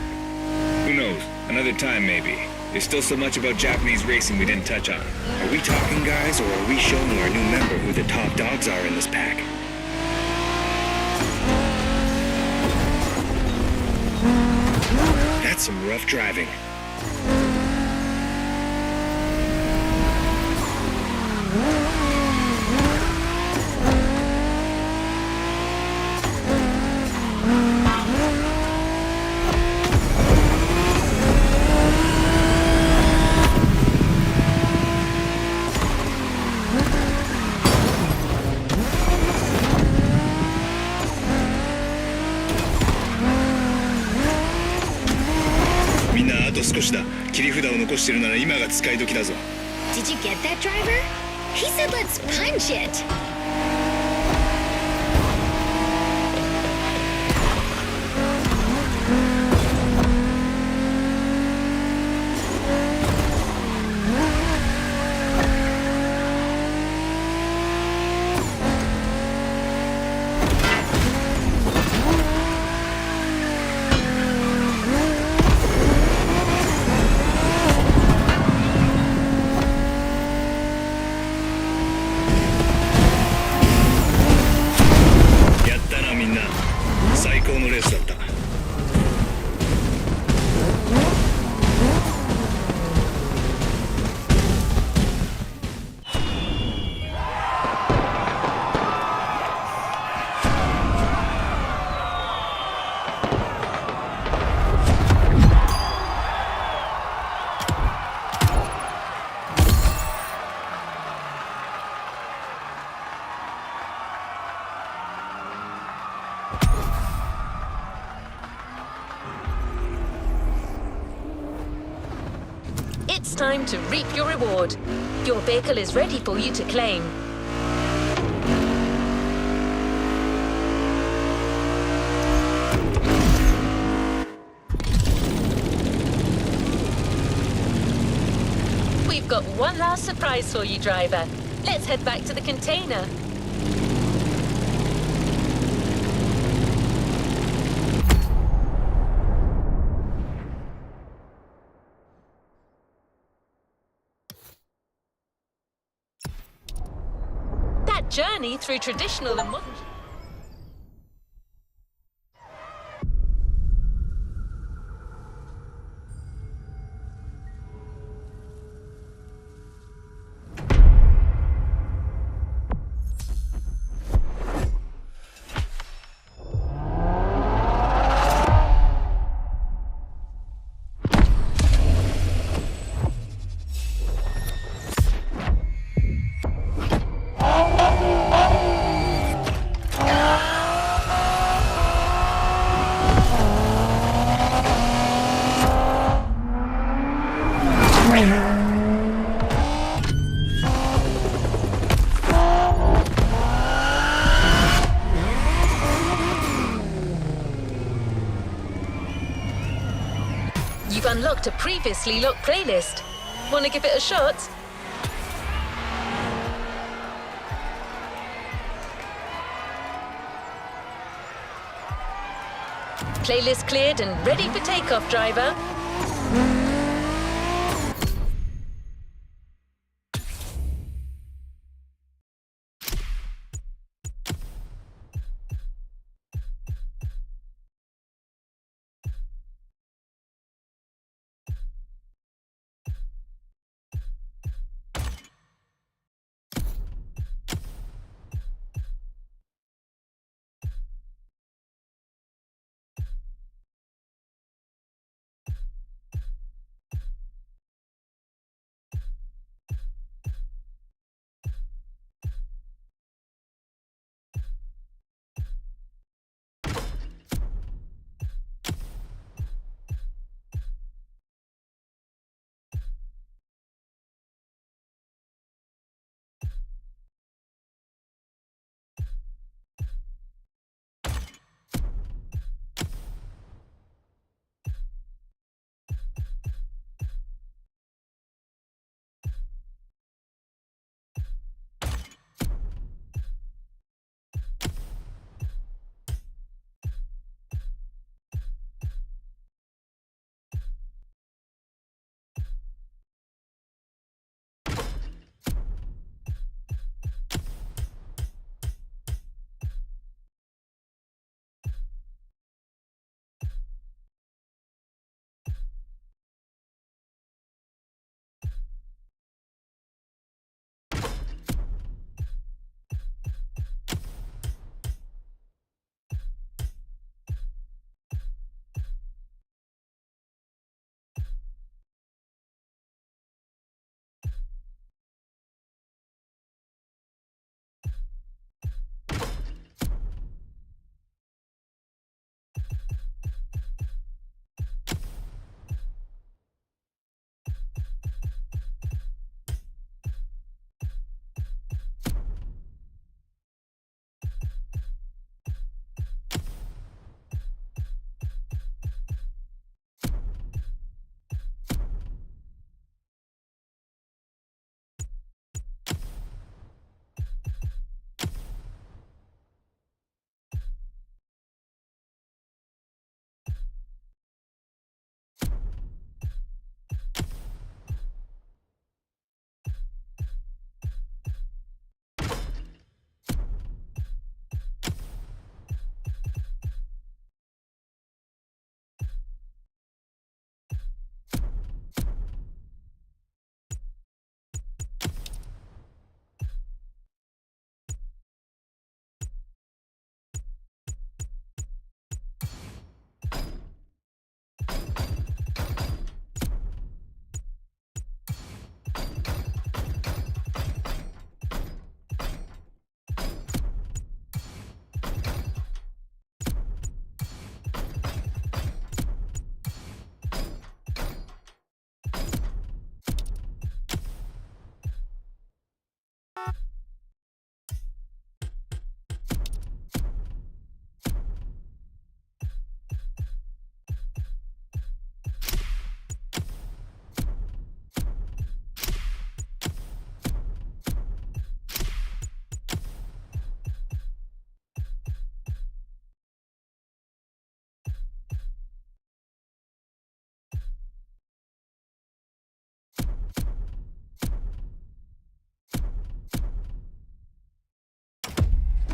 Who knows? Another time, maybe. There's still so much about Japanese racing we didn't touch on. Are we talking, guys, or are we showing our new member who the top dogs are in this pack? That's some rough driving. Did you get that, driver? He said let's punch it. It's time to reap your reward. Your vehicle is ready for you to claim. We've got one last surprise for you, driver. Let's head back to the container. That journey through traditional and modern... a previously locked playlist. Want to give it a shot? Playlist cleared and ready for takeoff, driver.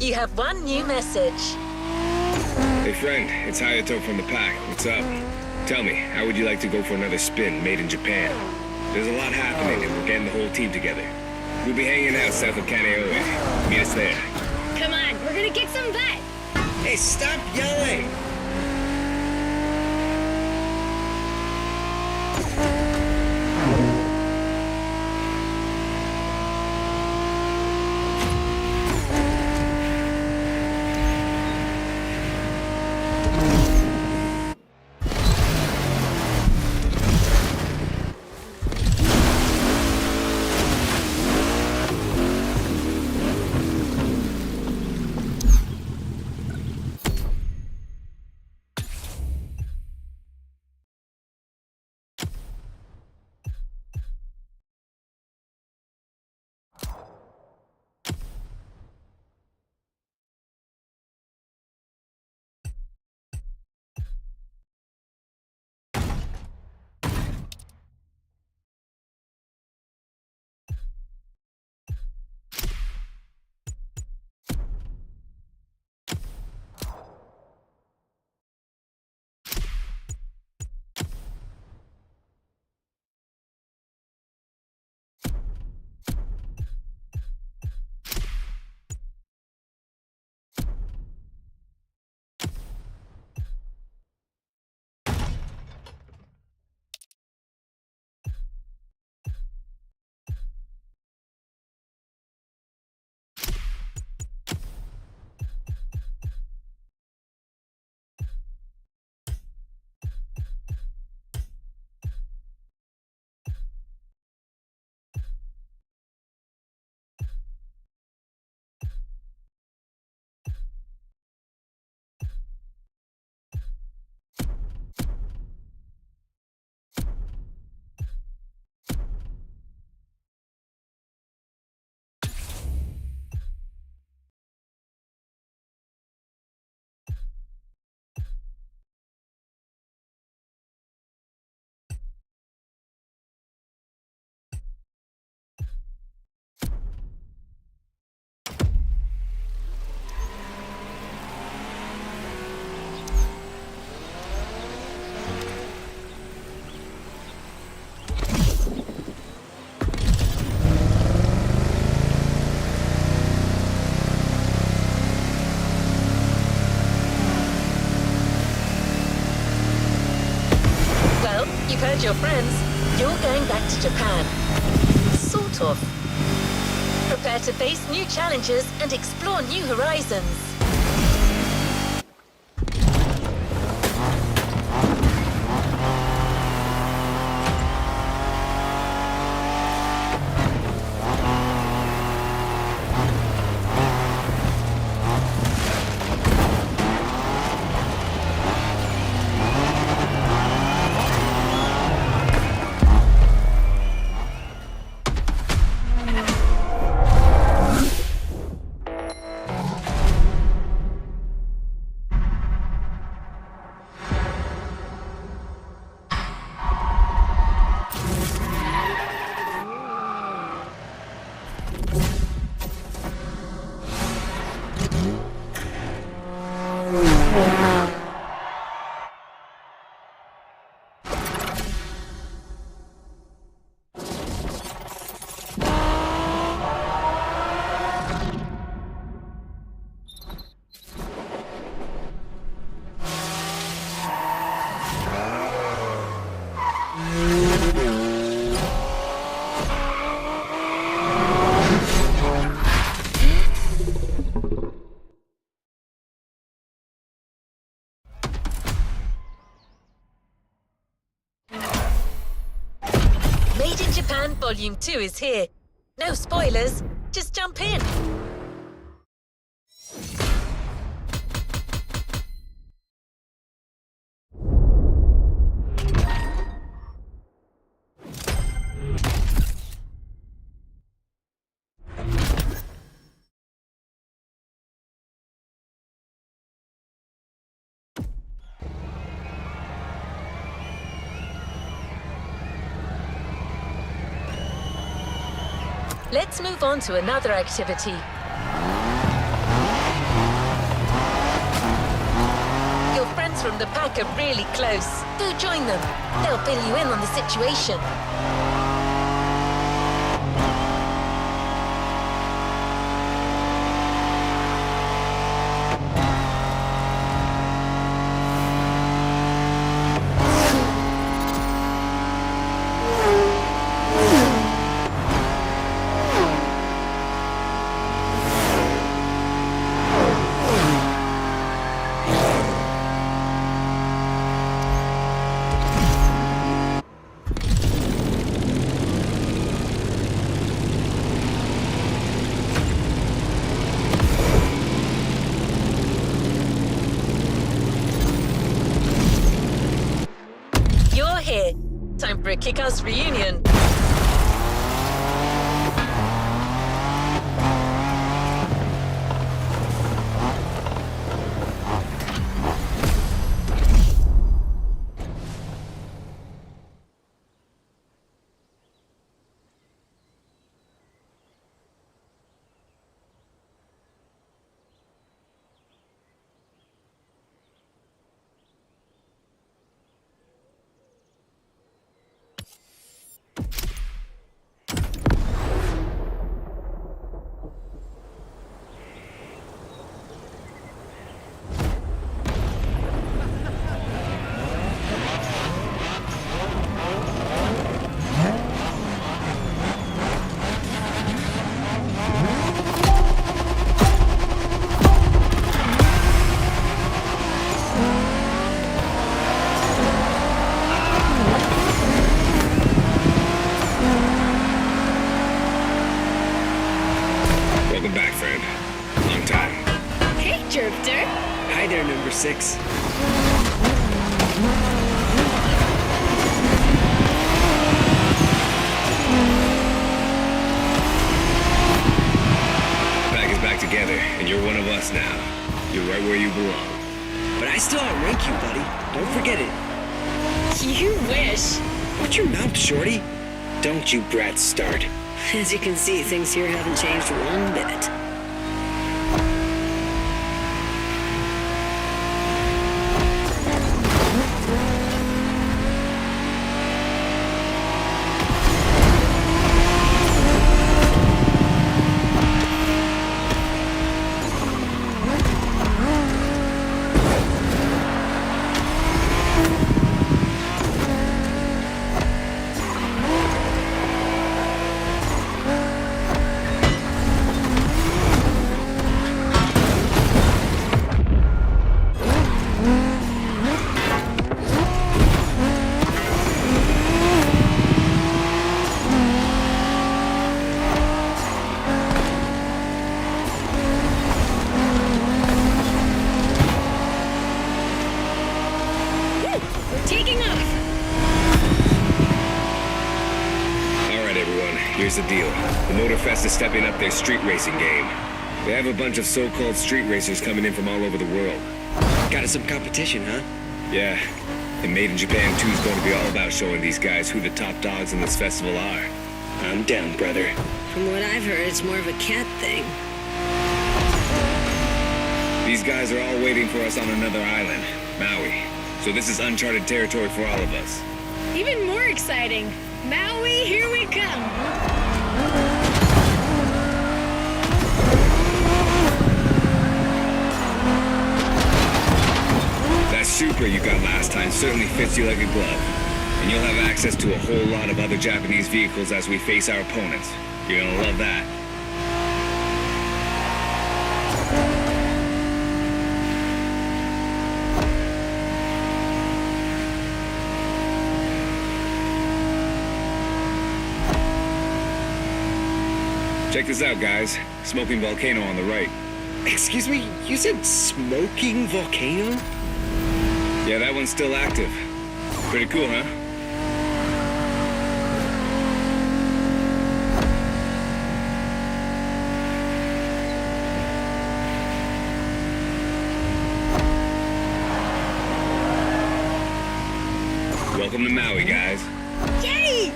You have one new message. Hey friend, it's Hayato from the pack. What's up? Tell me, how would you like to go for another spin made in Japan? There's a lot happening and we're getting the whole team together. We'll be hanging out south of Kaneohe. Meet us there. Come on, we're gonna kick some butt. Hey, stop yelling! and your friends, you're going back to Japan. Sort of. Prepare to face new challenges and explore new horizons. Made in Japan Volume 2 is here. No spoilers, just jump in. Let's move on to another activity. Your friends from the pack are really close. Go join them. They'll fill you in on the situation. Here. Time for a kick-ass reunion. Welcome back, friend. Long time. Hey, Jerpter. Hi there, number 6. Pack is back together, and you're one of us now. You're right where you belong. But I still outrank you, buddy. Don't forget it. You wish. Watch your mouth, shorty. Don't you brats start. As you can see, things here haven't changed one bit. Here's the deal. The Motorfest is stepping up their street racing game. They have a bunch of so-called street racers coming in from all over the world. Got us some competition, huh? Yeah, and Made in Japan 2 is going to be all about showing these guys who the top dogs in this festival are. I'm down, brother. From what I've heard, it's more of a cat thing. These guys are all waiting for us on another island, Maui. So this is uncharted territory for all of us. Even more exciting. Maui, here we come. That Supra you got last time certainly fits you like a glove. And you'll have access to a whole lot of other Japanese vehicles as we face our opponents. You're gonna love that. Check this out, guys. Smoking volcano on the right. Excuse me, you said smoking volcano? Yeah, that one's still active. Pretty cool, huh? Welcome to Maui, guys. Yay!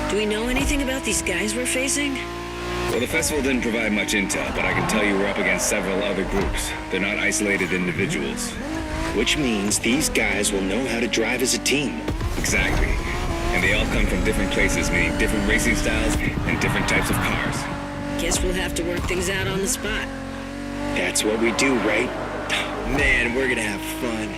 Do we know anything about these guys we're facing? Well, the festival didn't provide much intel, but I can tell you we're up against several other groups. They're not isolated individuals. Which means these guys will know how to drive as a team. Exactly. And they all come from different places, meaning different racing styles and different types of cars. Guess we'll have to work things out on the spot. That's what we do, right? Man, we're gonna have fun.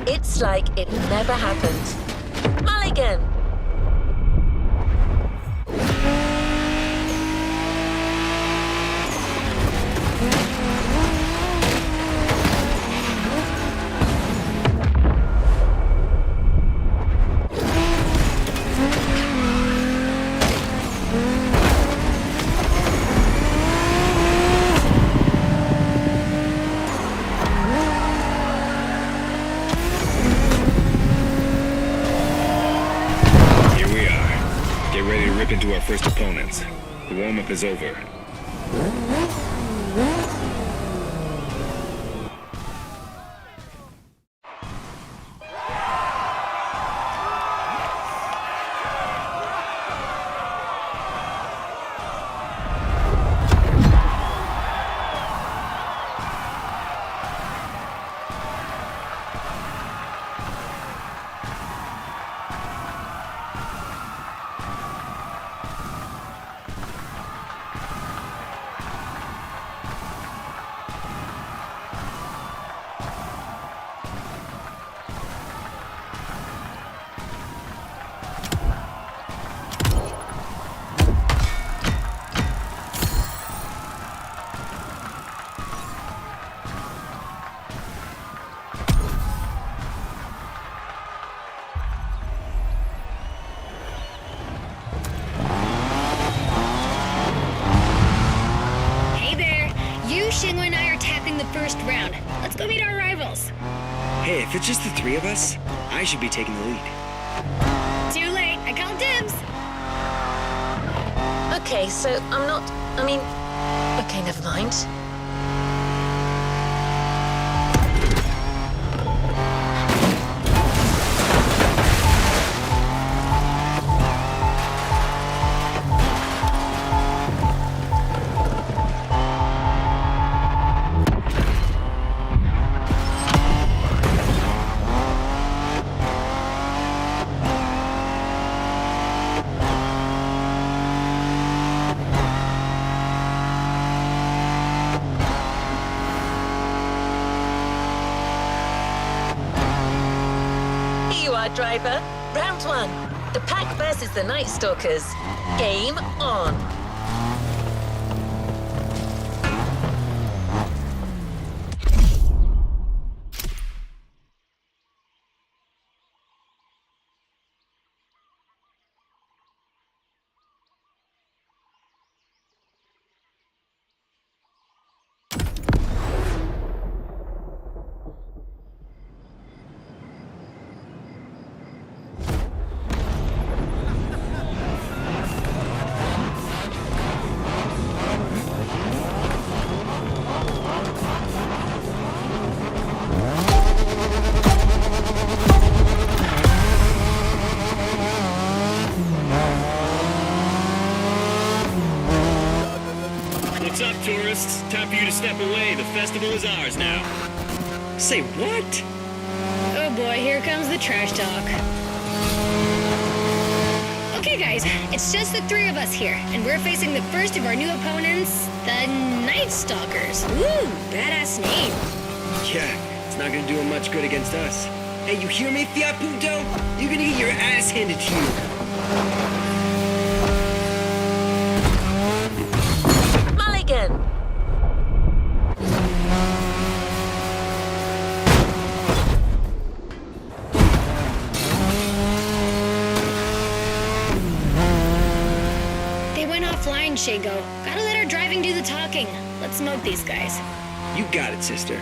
It's like it never happened. Mulligan! Into our first opponents. The warm-up is over. Shingo and I are tackling the first round. Let's go meet our rivals. Hey, if it's just the three of us, I should be taking the lead. Too late. I called dibs. Okay, so okay, never mind. car driver. Round one. The pack versus the Night Stalkers. Game on. What's up, tourists? Time for you to step away. The festival is ours now. Say what? Oh boy, here comes the trash talk. Okay guys, it's just the three of us here, and we're facing the first of our new opponents, the Night Stalkers. Woo, badass name. Yeah, it's not gonna do him much good against us. Hey, you hear me, Fiat Punto? You're gonna get your ass handed to you. Mulligan. They went offline, Shingo. Gotta let our driving do the talking. Let's smoke these guys. You got it, sister.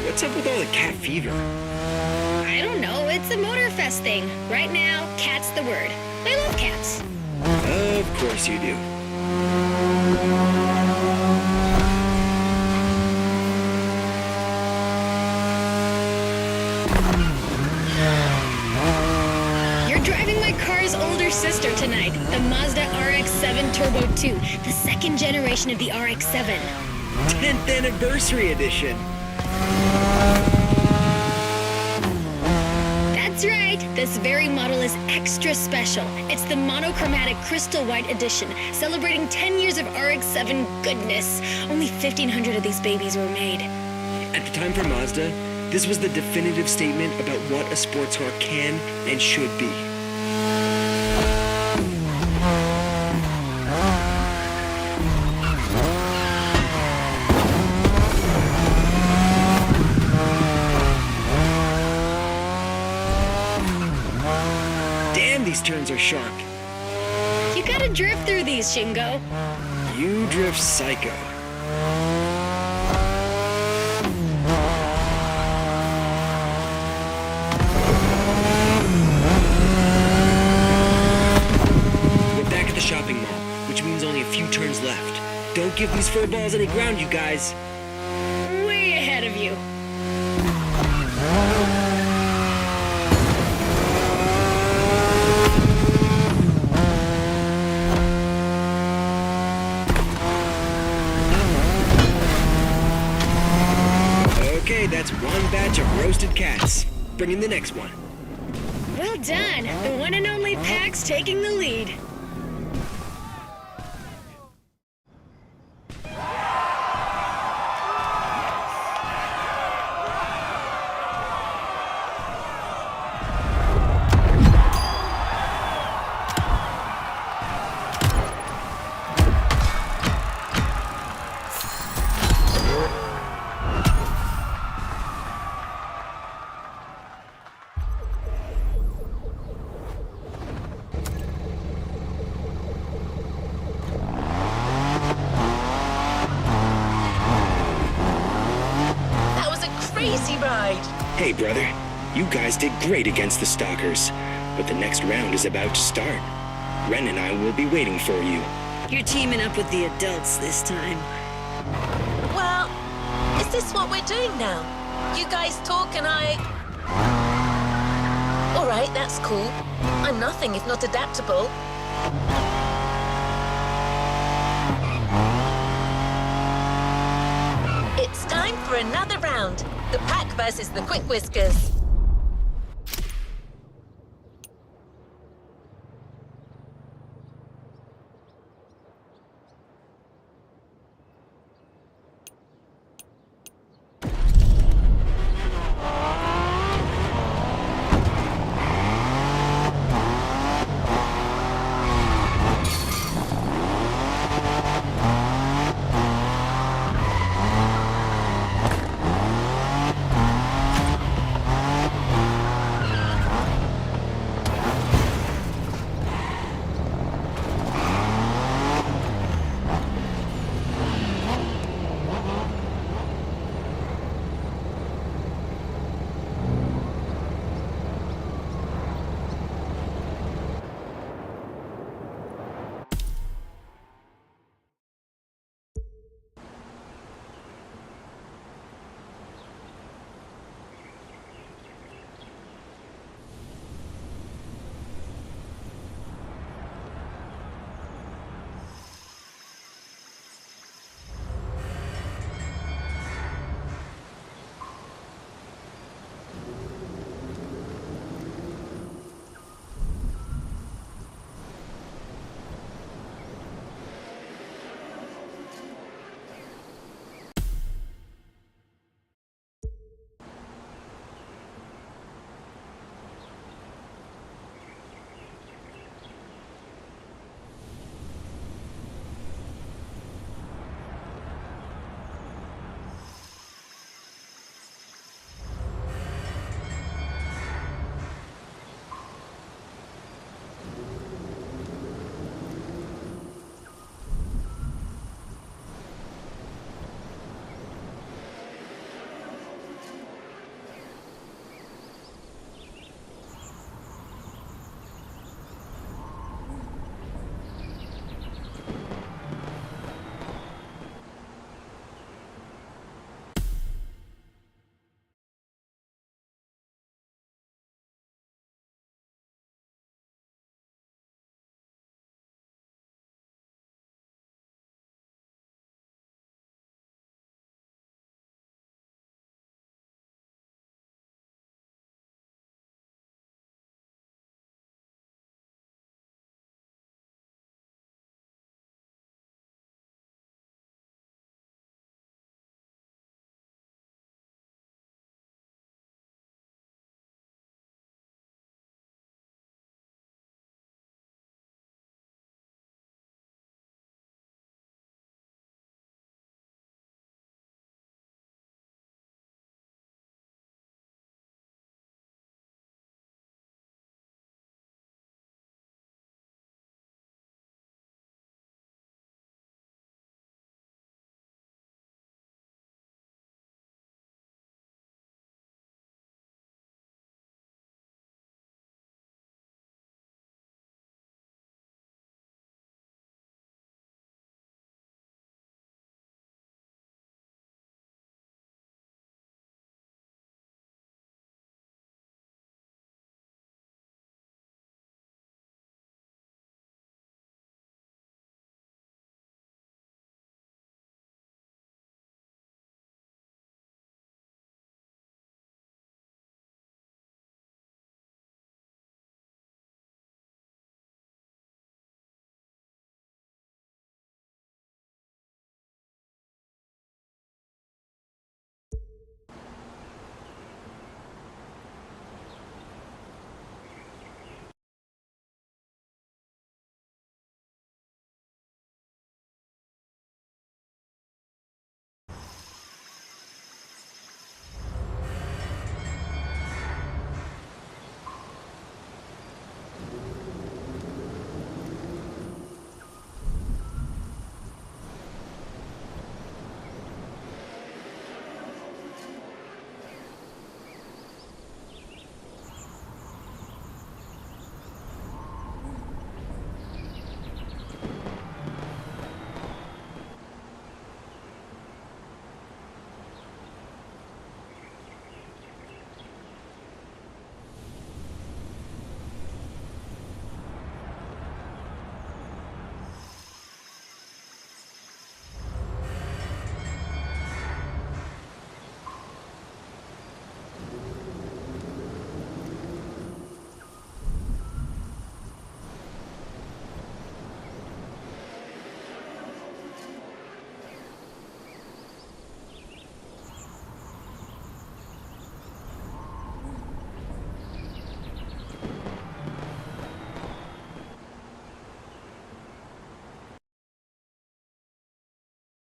What's up with all the cat fever? I don't know, it's a Motorfest thing. Right now, cat's the word. I love cats. Of course you do. You're driving my car's older sister tonight, the Mazda RX-7 Turbo 2, the second generation of the RX-7. 10th anniversary edition. That's right, this very model is extra special. It's the monochromatic crystal white edition, celebrating 10 years of RX-7 goodness. Only 1,500 of these babies were made. At the time for Mazda, this was the definitive statement about what a sports car can and should be. Damn, these turns are sharp. You gotta drift through these, Shingo. You drift psycho. We're back at the shopping mall, which means only a few turns left. Don't give these fur balls any ground, you guys. Way ahead of you. Okay, that's one batch of roasted cats. Bring in the next one. Well done. The one and only Pax taking the lead. Crazy ride. Hey, brother. You guys did great against the Stalkers, but the next round is about to start. Ren and I will be waiting for you. You're teaming up with the adults this time. Well, is this what we're doing now? You guys talk and I... All right, that's cool. I'm nothing if not adaptable. It's time for another round. The pack versus the quick whiskers.